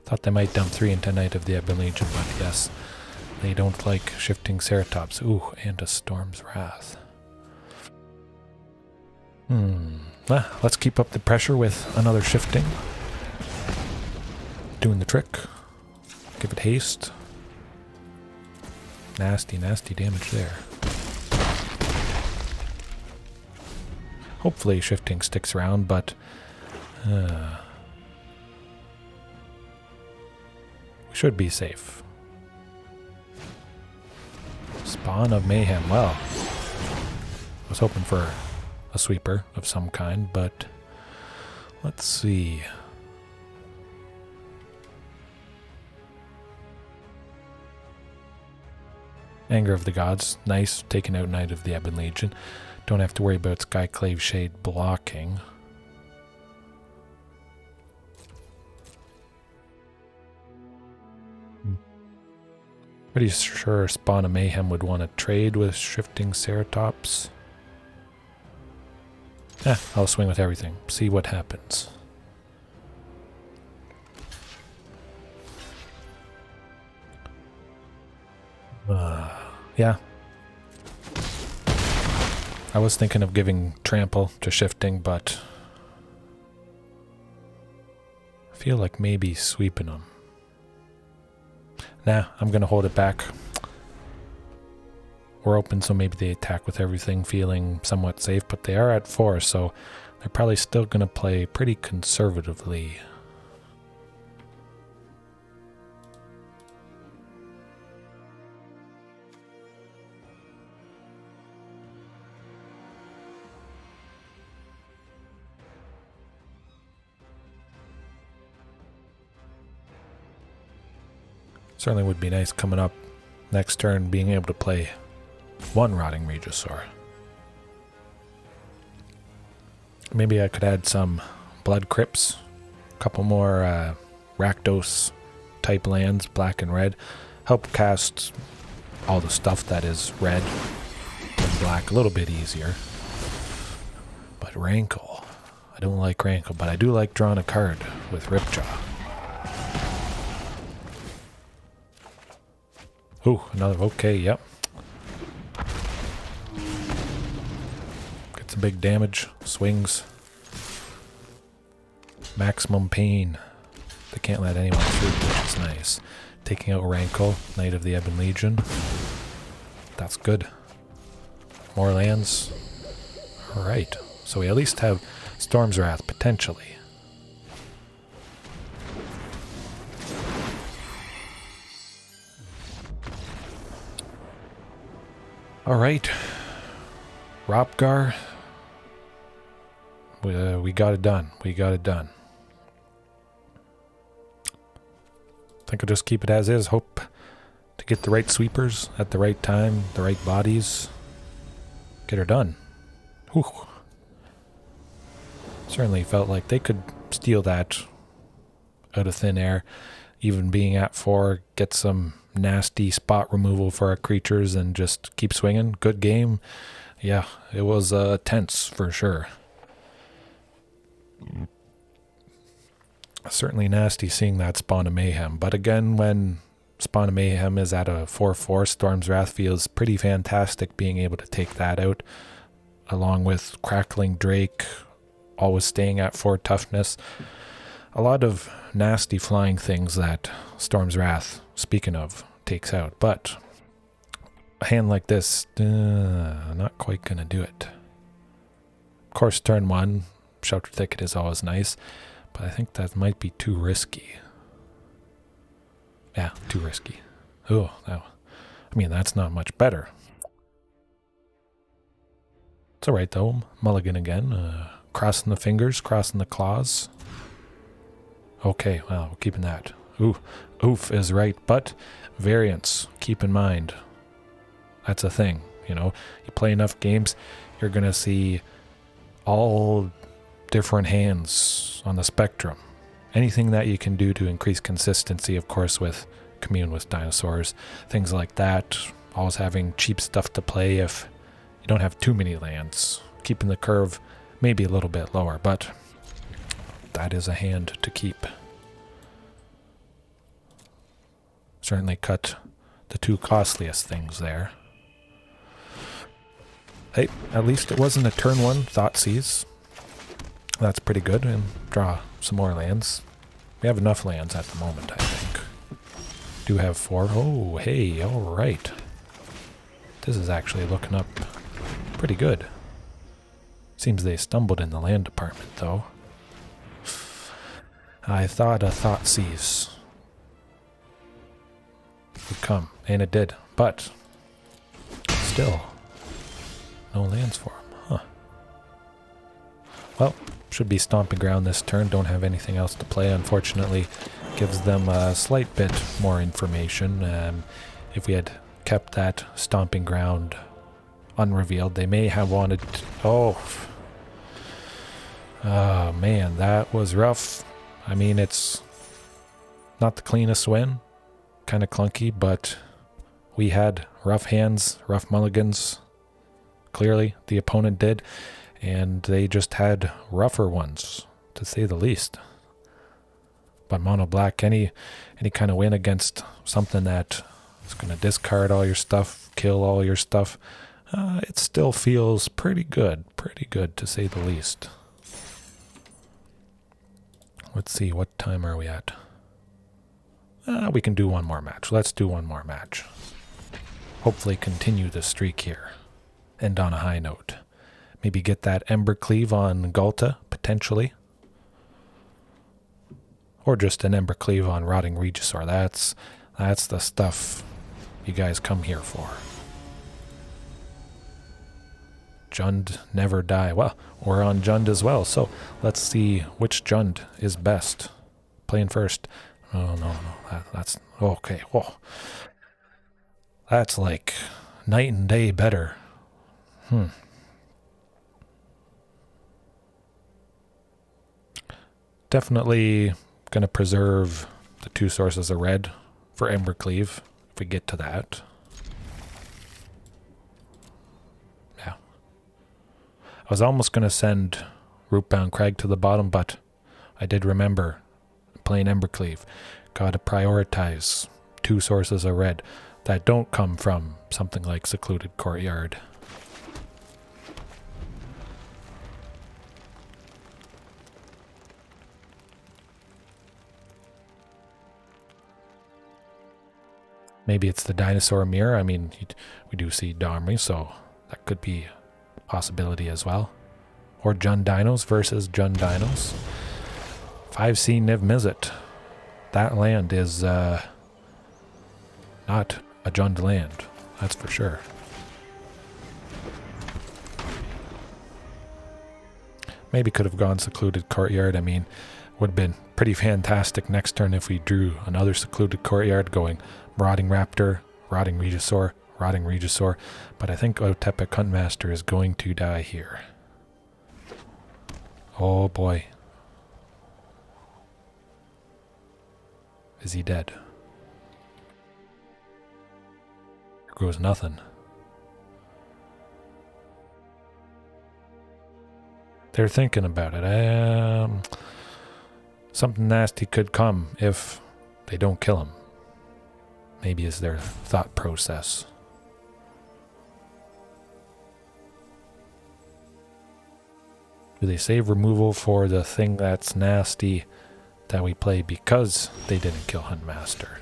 Thought they might dump 3 into Knight of the Ebon Legion, but yes, they don't like Shifting Ceratops. Ooh, and a Storm's Wrath. Let's keep up the pressure with another Shifting. Doing the trick. Give it haste. Nasty, nasty damage there. Hopefully Shifting sticks around, but we should be safe. Spawn of Mayhem. Well, I was hoping for a sweeper of some kind, but let's see. Anger of the Gods. Nice. Taking out Knight of the Ebon Legion. Don't have to worry about Skyclave Shade blocking. Pretty sure Spawn of Mayhem would want to trade with Shifting Ceratops. I'll swing with everything. See what happens. Yeah. I was thinking of giving Trample to Shifting, but I feel like maybe sweeping them. Nah, I'm going to hold it back. We're open, so maybe they attack with everything, feeling somewhat safe, but they are at 4, so they're probably still going to play pretty conservatively. Certainly would be nice coming up next turn being able to play 1 Rotting Regisaur. Maybe I could add some Blood Crypts, a couple more Rakdos type lands, black and red. Help cast all the stuff that is red and black a little bit easier. But Rankle, I don't like Rankle, but I do like drawing a card with Ripjaw. Ooh, another, okay, yep. Gets a big damage, swings. Maximum pain. They can't let anyone through, which is nice. Taking out Rankle, Knight of the Ebon Legion. That's good. More lands. Alright, so we at least have Storm's Wrath, potentially. Alright, Ropgar, we got it done, I think I'll just keep it as is, hope to get the right sweepers at the right time, the right bodies, get her done. Whew. Certainly felt like they could steal that out of thin air, even being at 4, get some nasty spot removal for our creatures and just keep swinging. Good game. Yeah, it was tense for sure. Certainly nasty seeing that Spawn of Mayhem, but again, when Spawn of Mayhem is at a 4/4, Storm's Wrath feels pretty fantastic being able to take that out, along with Crackling Drake, always staying at 4 toughness. A lot of nasty flying things that Storm's Wrath, speaking of, takes out. But a hand like this, not quite going to do it. Of course, turn 1, Sheltered Thicket is always nice, but I think that might be too risky. Yeah, too risky. Oh, no. I mean, that's not much better. It's alright though. Mulligan again. Crossing the fingers, crossing the claws. Okay, well, we're keeping that. Ooh, oof is right, but variance, keep in mind. That's a thing, you know. You play enough games, you're going to see all different hands on the spectrum. Anything that you can do to increase consistency, of course, with Commune with Dinosaurs, things like that. Always having cheap stuff to play if you don't have too many lands. Keeping the curve maybe a little bit lower, but that is a hand to keep. Certainly cut the two costliest things there. Hey, at least it wasn't a turn one Thoughtseize. That's pretty good, and draw some more lands. We have enough lands at the moment, I think. Do have 4. Oh, hey, alright. This is actually looking up pretty good. Seems they stumbled in the land department, though. I thought a Thoughtseize would come, and it did, but still, no lands for him, huh? Well, should be Stomping Ground this turn. Don't have anything else to play, unfortunately. Gives them a slight bit more information. If we had kept that Stomping Ground unrevealed, they may have wanted to, oh man, that was rough. I mean, it's not the cleanest win, kind of clunky, but we had rough hands, rough mulligans. Clearly the opponent did, and they just had rougher ones, to say the least. But mono black, any kind of win against something that is going to discard all your stuff, kill all your stuff, it still feels pretty good to say the least. Let's see, what time are we at? We can do one more match. Let's do one more match. Hopefully continue the streak here. End on a high note. Maybe get that Embercleave on Ghalta, potentially. Or just an Embercleave on Rotting Regisaur. That's the stuff you guys come here for. Jund never die. Well, we're on Jund as well, so let's see which Jund is best. Playing first. Oh, no. That's okay. Whoa. That's like night and day better. Definitely going to preserve the 2 sources of red for Embercleave if we get to that. Yeah. I was almost going to send Rootbound Crag to the bottom, but I did remember playing Embercleave. Got to prioritize 2 sources of red that don't come from something like Secluded Courtyard. Maybe it's the dinosaur mirror. I mean, we do see Domri, so that could be a possibility as well. Or Jund Dinos versus Jund Dinos. 5C Niv Mizzet. That land is not a Jund land, that's for sure. Maybe could have gone Secluded Courtyard. I mean, would have been pretty fantastic next turn if we drew another Secluded Courtyard going Marauding Raptor, Rotting Regisaur, but I think Otepec Huntmaster is going to die here. Oh boy. Is he dead? There goes nothing. They're thinking about it. Something nasty could come if they don't kill him. Maybe is their thought process. Do they save removal for the thing that's nasty that we play because they didn't kill Huntmaster?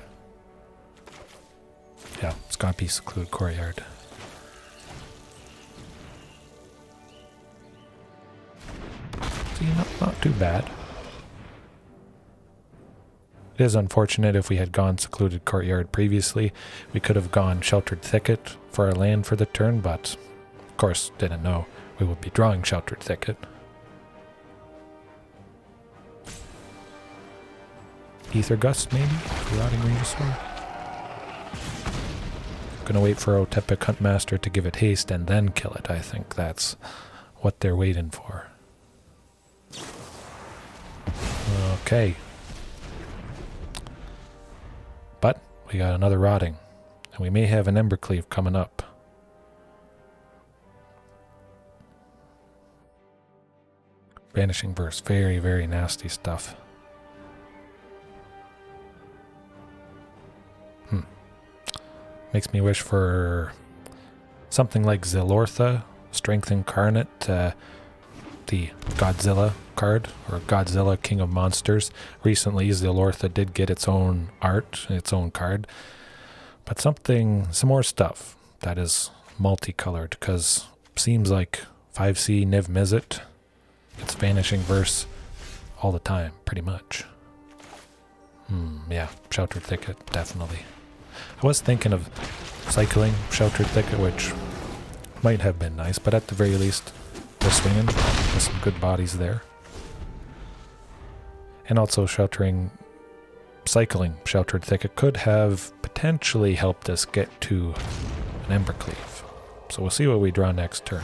Yeah, it's gotta be Secluded Courtyard. See, not too bad. It is unfortunate if we had gone Secluded Courtyard previously. We could have gone Sheltered Thicket for our land for the turn, but of course didn't know we would be drawing Sheltered Thicket. Ether Gust maybe? For Rotting Regisaur? Gonna wait for Otepec Huntmaster to give it haste and then kill it. I think that's what they're waiting for. Okay. But we got another rotting. And we may have an Embercleave coming up. Vanishing Verse. Very, very nasty stuff. Makes me wish for something like Zilortha, Strength Incarnate, the Godzilla card, or Godzilla King of Monsters. Recently, Zilortha did get its own art, its own card. But some more stuff that is multicolored, because seems like 5C Niv Mizzet, it's Vanishing Verse all the time, pretty much. Yeah, Sheltered Thicket, definitely. I was thinking of cycling Sheltered Thicket, which might have been nice, but at the very least, we're swinging with some good bodies there. And also cycling Sheltered Thicket could have potentially helped us get to an Embercleave. So we'll see what we draw next turn.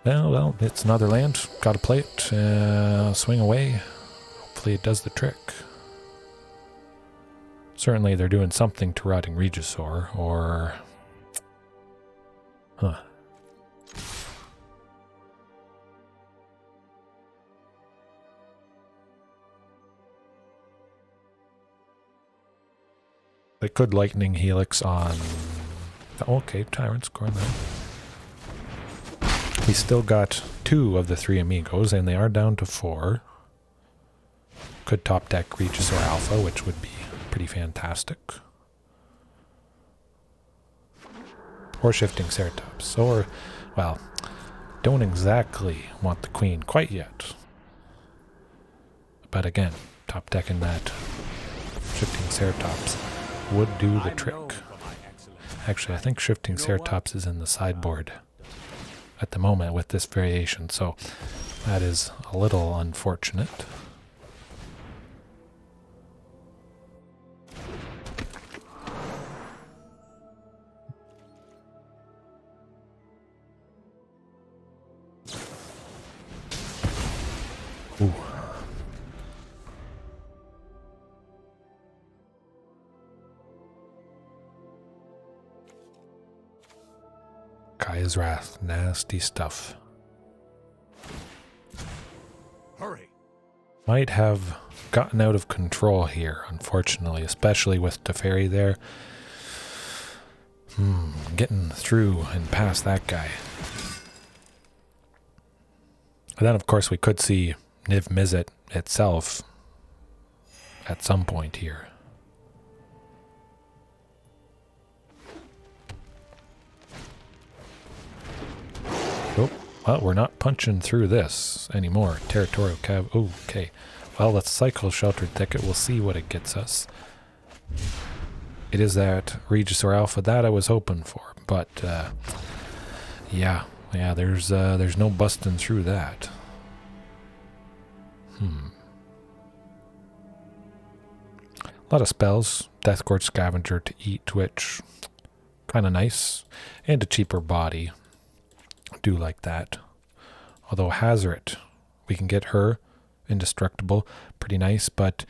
Well, it's another land. Gotta play it. Swing away. Hopefully it does the trick. Certainly they're doing something to Rotting Regisaur, or... Huh. They could Lightning Helix on... Okay, Tyrant's scoring that. We still got 2 of the 3 amigos, and they are down to 4. Could top deck Regisaur Alpha, which would be pretty fantastic. Or Shifting Ceratops. Or, well, don't exactly want the queen quite yet. But again, top decking that Shifting Ceratops would do the trick. Actually, I think Shifting Ceratops is in the sideboard at the moment with this variation, so that is a little unfortunate. Ooh. Kaya's Wrath, nasty stuff. Hurry. Might have gotten out of control here, unfortunately, especially with Teferi there. Getting through and past that guy. And then, of course, we could see Niv Mizzet itself at some point here. Oh, well, we're not punching through this anymore. Territorial Cav. Okay. Well, let's cycle Sheltered Thicket. We'll see what it gets us. It is that Regisaur Alpha that I was hoping for, but yeah, there's no busting through that. A lot of spells. Deathgorge Scavenger to eat, which kind of nice, and a cheaper body. Do like that. Although Hazoret, we can get her indestructible, pretty nice, but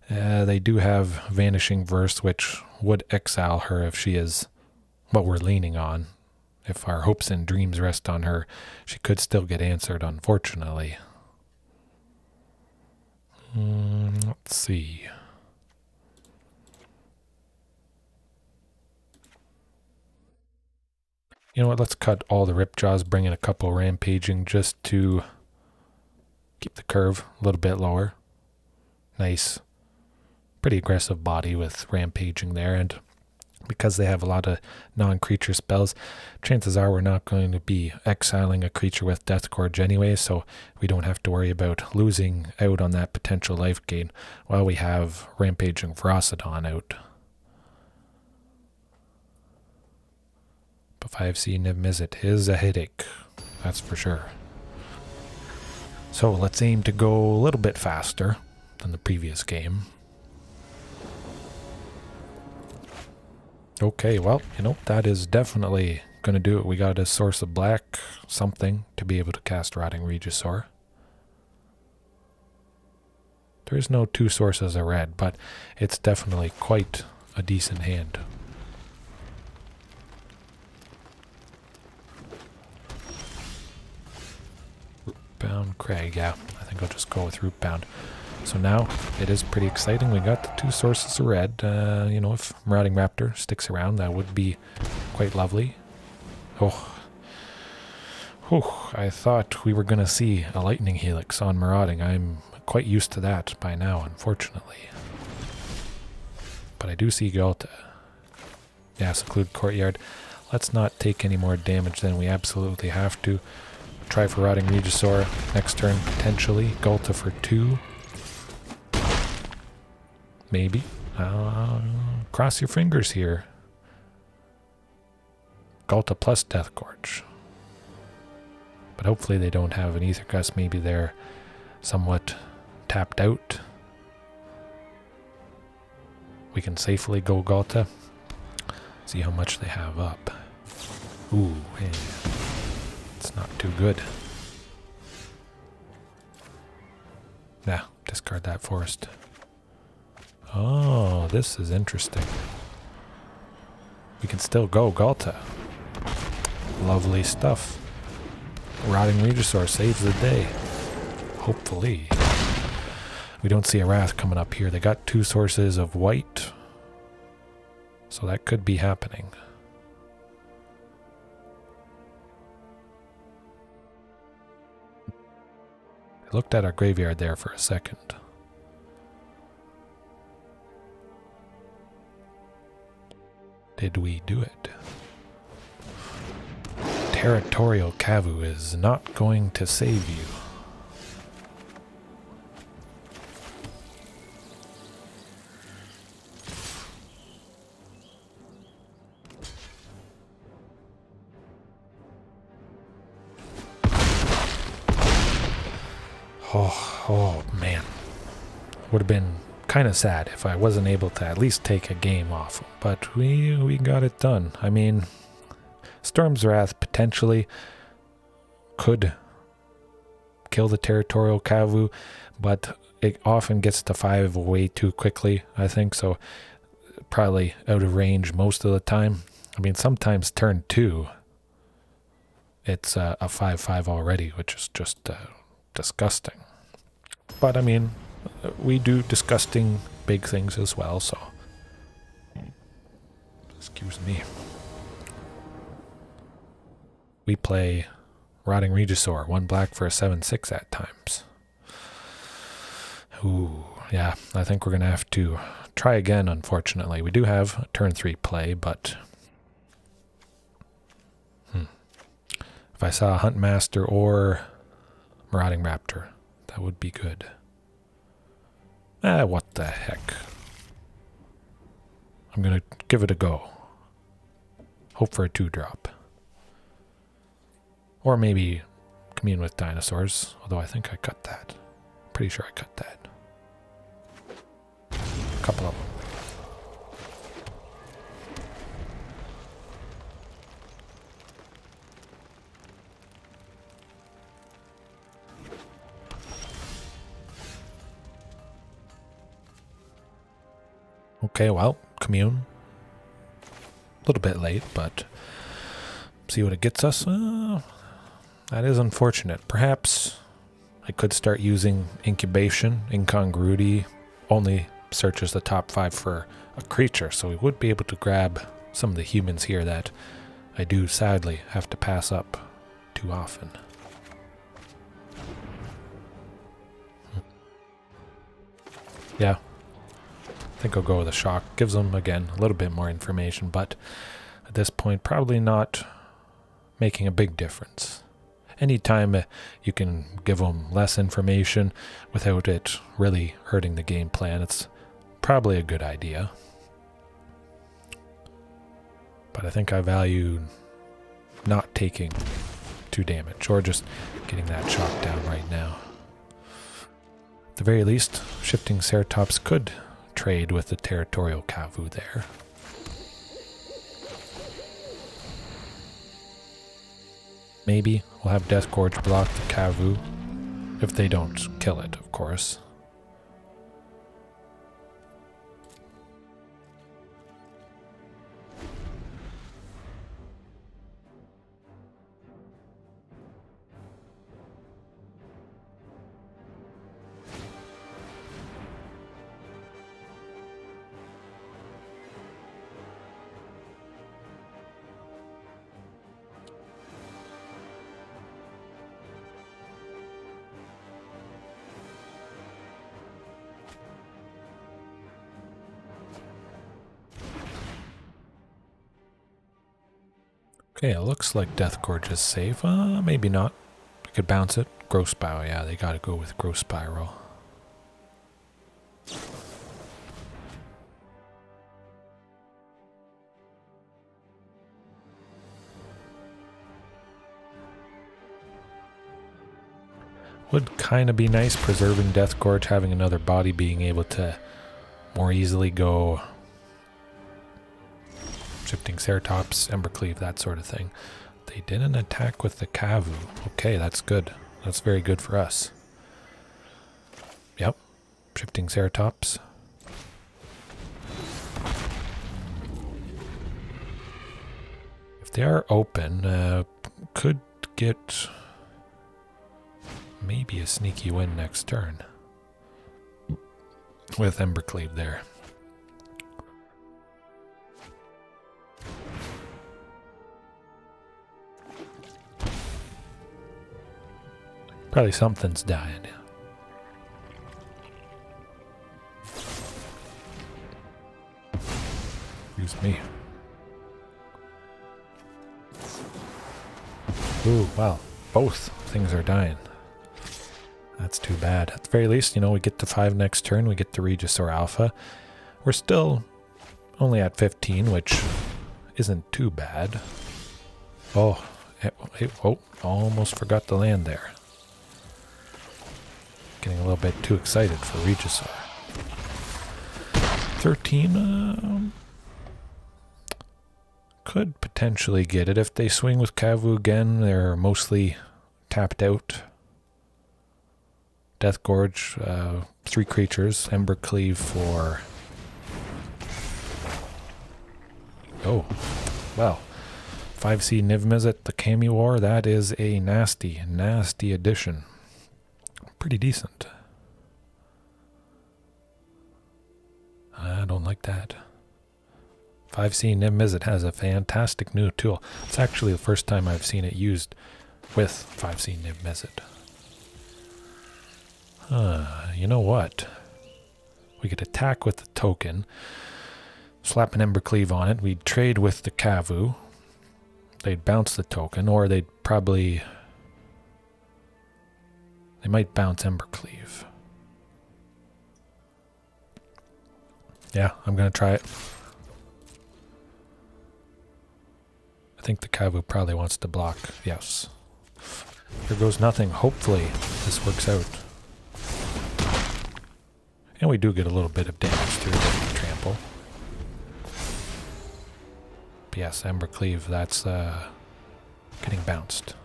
they do have Vanishing Verse, which would exile her if she is what we're leaning on. If our hopes and dreams rest on her, she could still get answered, unfortunately. Let's see. You know what, let's cut all the Ripjaws, bring in a couple Rampaging just to keep the curve a little bit lower. Nice. Pretty aggressive body with Rampaging there, and because they have a lot of non-creature spells, chances are we're not going to be exiling a creature with Deathgorge anyway, so we don't have to worry about losing out on that potential life gain while we have Rampaging Ferocidon out. But 5C Niv Mizzet is a headache, that's for sure. So let's aim to go a little bit faster than the previous game. Okay, well, you know, that is definitely going to do it. We got a Source of Black, something, to be able to cast Rotting Regisaur. There is no 2 sources of red, but it's definitely quite a decent hand. Rootbound Crag, yeah, I think I'll just go with Rootbound. So now it is pretty exciting. We got the 2 sources of red. You know, if Marauding Raptor sticks around, that would be quite lovely. Oh. Whew, I thought we were going to see a Lightning Helix on Marauding. I'm quite used to that by now, unfortunately. But I do see Ghalta. Yeah, Secluded Courtyard. Let's not take any more damage than we absolutely have to. Try for Rotting Regisaur next turn, potentially. Ghalta for 2. Maybe. Cross your fingers here. Ghalta plus Death Gorge. But hopefully they don't have an Ether Gust. Maybe they're somewhat tapped out. We can safely go Ghalta. See how much they have up. Ooh, hey. It's not too good. Nah, discard that forest. Oh, this is interesting. We can still go Ghalta. Lovely stuff. Rotting Regisaur saves the day. Hopefully. We don't see a Wrath coming up here. They got 2 sources of white. So that could be happening. I looked at our graveyard there for a second. Did we do it? Territorial Kavu is not going to save you. Oh man. Would have been kind of sad if I wasn't able to at least take a game off. But we got it done. I mean, Storm's Wrath potentially could kill the Territorial Kavu, but it often gets to 5 way too quickly, I think, so probably out of range most of the time. I mean, sometimes turn 2, it's a 5/5 already, which is just disgusting. But I mean, we do disgusting big things as well, so excuse me. We play Rotting Regisaur, 1 black for a 7/6 at times. Ooh, yeah, I think we're going to have to try again, unfortunately. We do have a turn 3 play, but if I saw a Huntmaster or Marauding Raptor, that would be good. What the heck. I'm going to give it a go. Hope for a 2-drop. Or maybe Commune with Dinosaurs, although I think I cut that. Pretty sure I cut that. A couple of them. Okay, well, Commune. A little bit late, but see what it gets us. That is unfortunate. Perhaps I could start using Incubation. Incongruity only searches the top 5 for a creature, so we would be able to grab some of the humans here that I do sadly have to pass up too often. Yeah. I think I'll go with a shock. Gives them, again, a little bit more information, but at this point, probably not making a big difference. Anytime you can give them less information without it really hurting the game plan, it's probably a good idea. But I think I value not taking 2 damage, or just getting that shock down right now. At the very least, Shifting Ceratops could trade with the Territorial Kavu there. Maybe we'll have Death Gorge block the Kavu, if they don't kill it, of course. Okay, it looks like Death Gorge is safe. Maybe not. I could bounce it. Growth Spiral, yeah, they gotta go with Growth Spiral. Would kind of be nice preserving Death Gorge, having another body, being able to more easily go Shifting Ceratops, Embercleave, that sort of thing. They didn't attack with the Kavu. Okay, that's good. That's very good for us. Yep. Shifting Ceratops. If they are open, could get maybe a sneaky win next turn. With Embercleave there. Probably something's dying. Excuse me. Ooh, wow. Both things are dying. That's too bad. At the very least, you know, we get to 5 next turn. We get the Regisaur Alpha. We're still only at 15, which isn't too bad. Oh, almost forgot to land there. Getting a little bit too excited for Regisaur. 13, could potentially get it. If they swing with Kavu again, they're mostly tapped out. Death Gorge, 3 creatures. Embercleave for... Oh, well. 5C Niv-Mizzet, the Camewar, that is a nasty, nasty addition. Pretty decent. I don't like that. 5C Niv-Mizzet has a fantastic new tool. It's actually the first time I've seen it used with 5C Niv-Mizzet. You know what? We could attack with the token, slap an Embercleave on it, we'd trade with the Kavu, they'd bounce the token, or they'd probably... They might bounce Embercleave. Yeah, I'm going to try it. I think the Kavu probably wants to block. Yes. Here goes nothing. Hopefully this works out. And we do get a little bit of damage through the trample. But yes, Embercleave, that's getting bounced.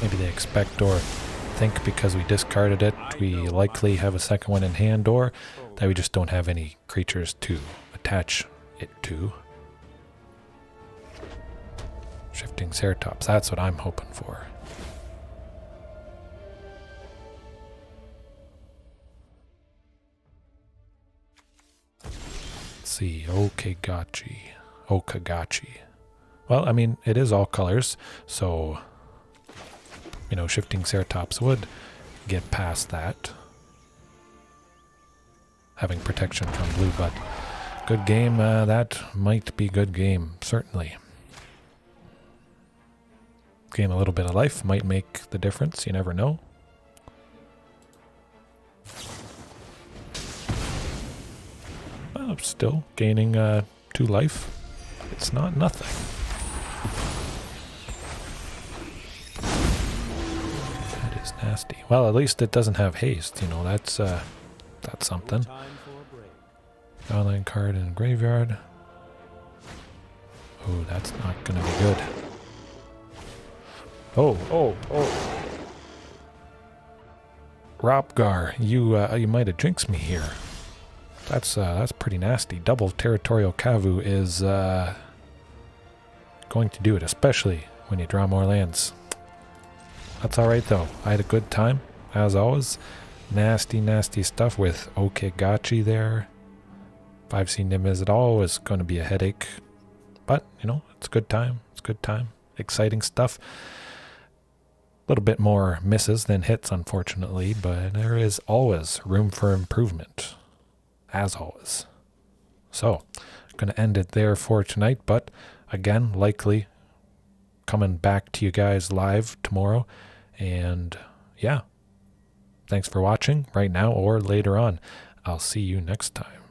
Maybe they expect or think because we discarded it, we likely have a second one in hand, or that we just don't have any creatures to attach it to. Shifting Ceratops, that's what I'm hoping for. Let's see, Okagachi. Well, I mean, it is all colors, so, you know, Shifting Ceratops would get past that. Having protection from blue, but good game, that might be good game, certainly. Gain a little bit of life might make the difference, you never know. Well, still gaining 2 life. It's not nothing. That is nasty. Well, at least it doesn't have haste, you know, that's something. Online card in graveyard. Oh, that's not gonna be good. Oh. Ropgar, you might have jinxed me here. That's pretty nasty. Double Territorial Kavu is going to do it, especially when you draw more lands. That's alright though. I had a good time, as always. Nasty, nasty stuff with Okagachi there. 5C Niv-Mizzet always going to be a headache. But, you know, it's a good time. It's a good time. Exciting stuff. A little bit more misses than hits, unfortunately, but there is always room for improvement. as always. So, going to end it there for tonight, but again, likely coming back to you guys live tomorrow. And yeah, thanks for watching right now or later on. I'll see you next time.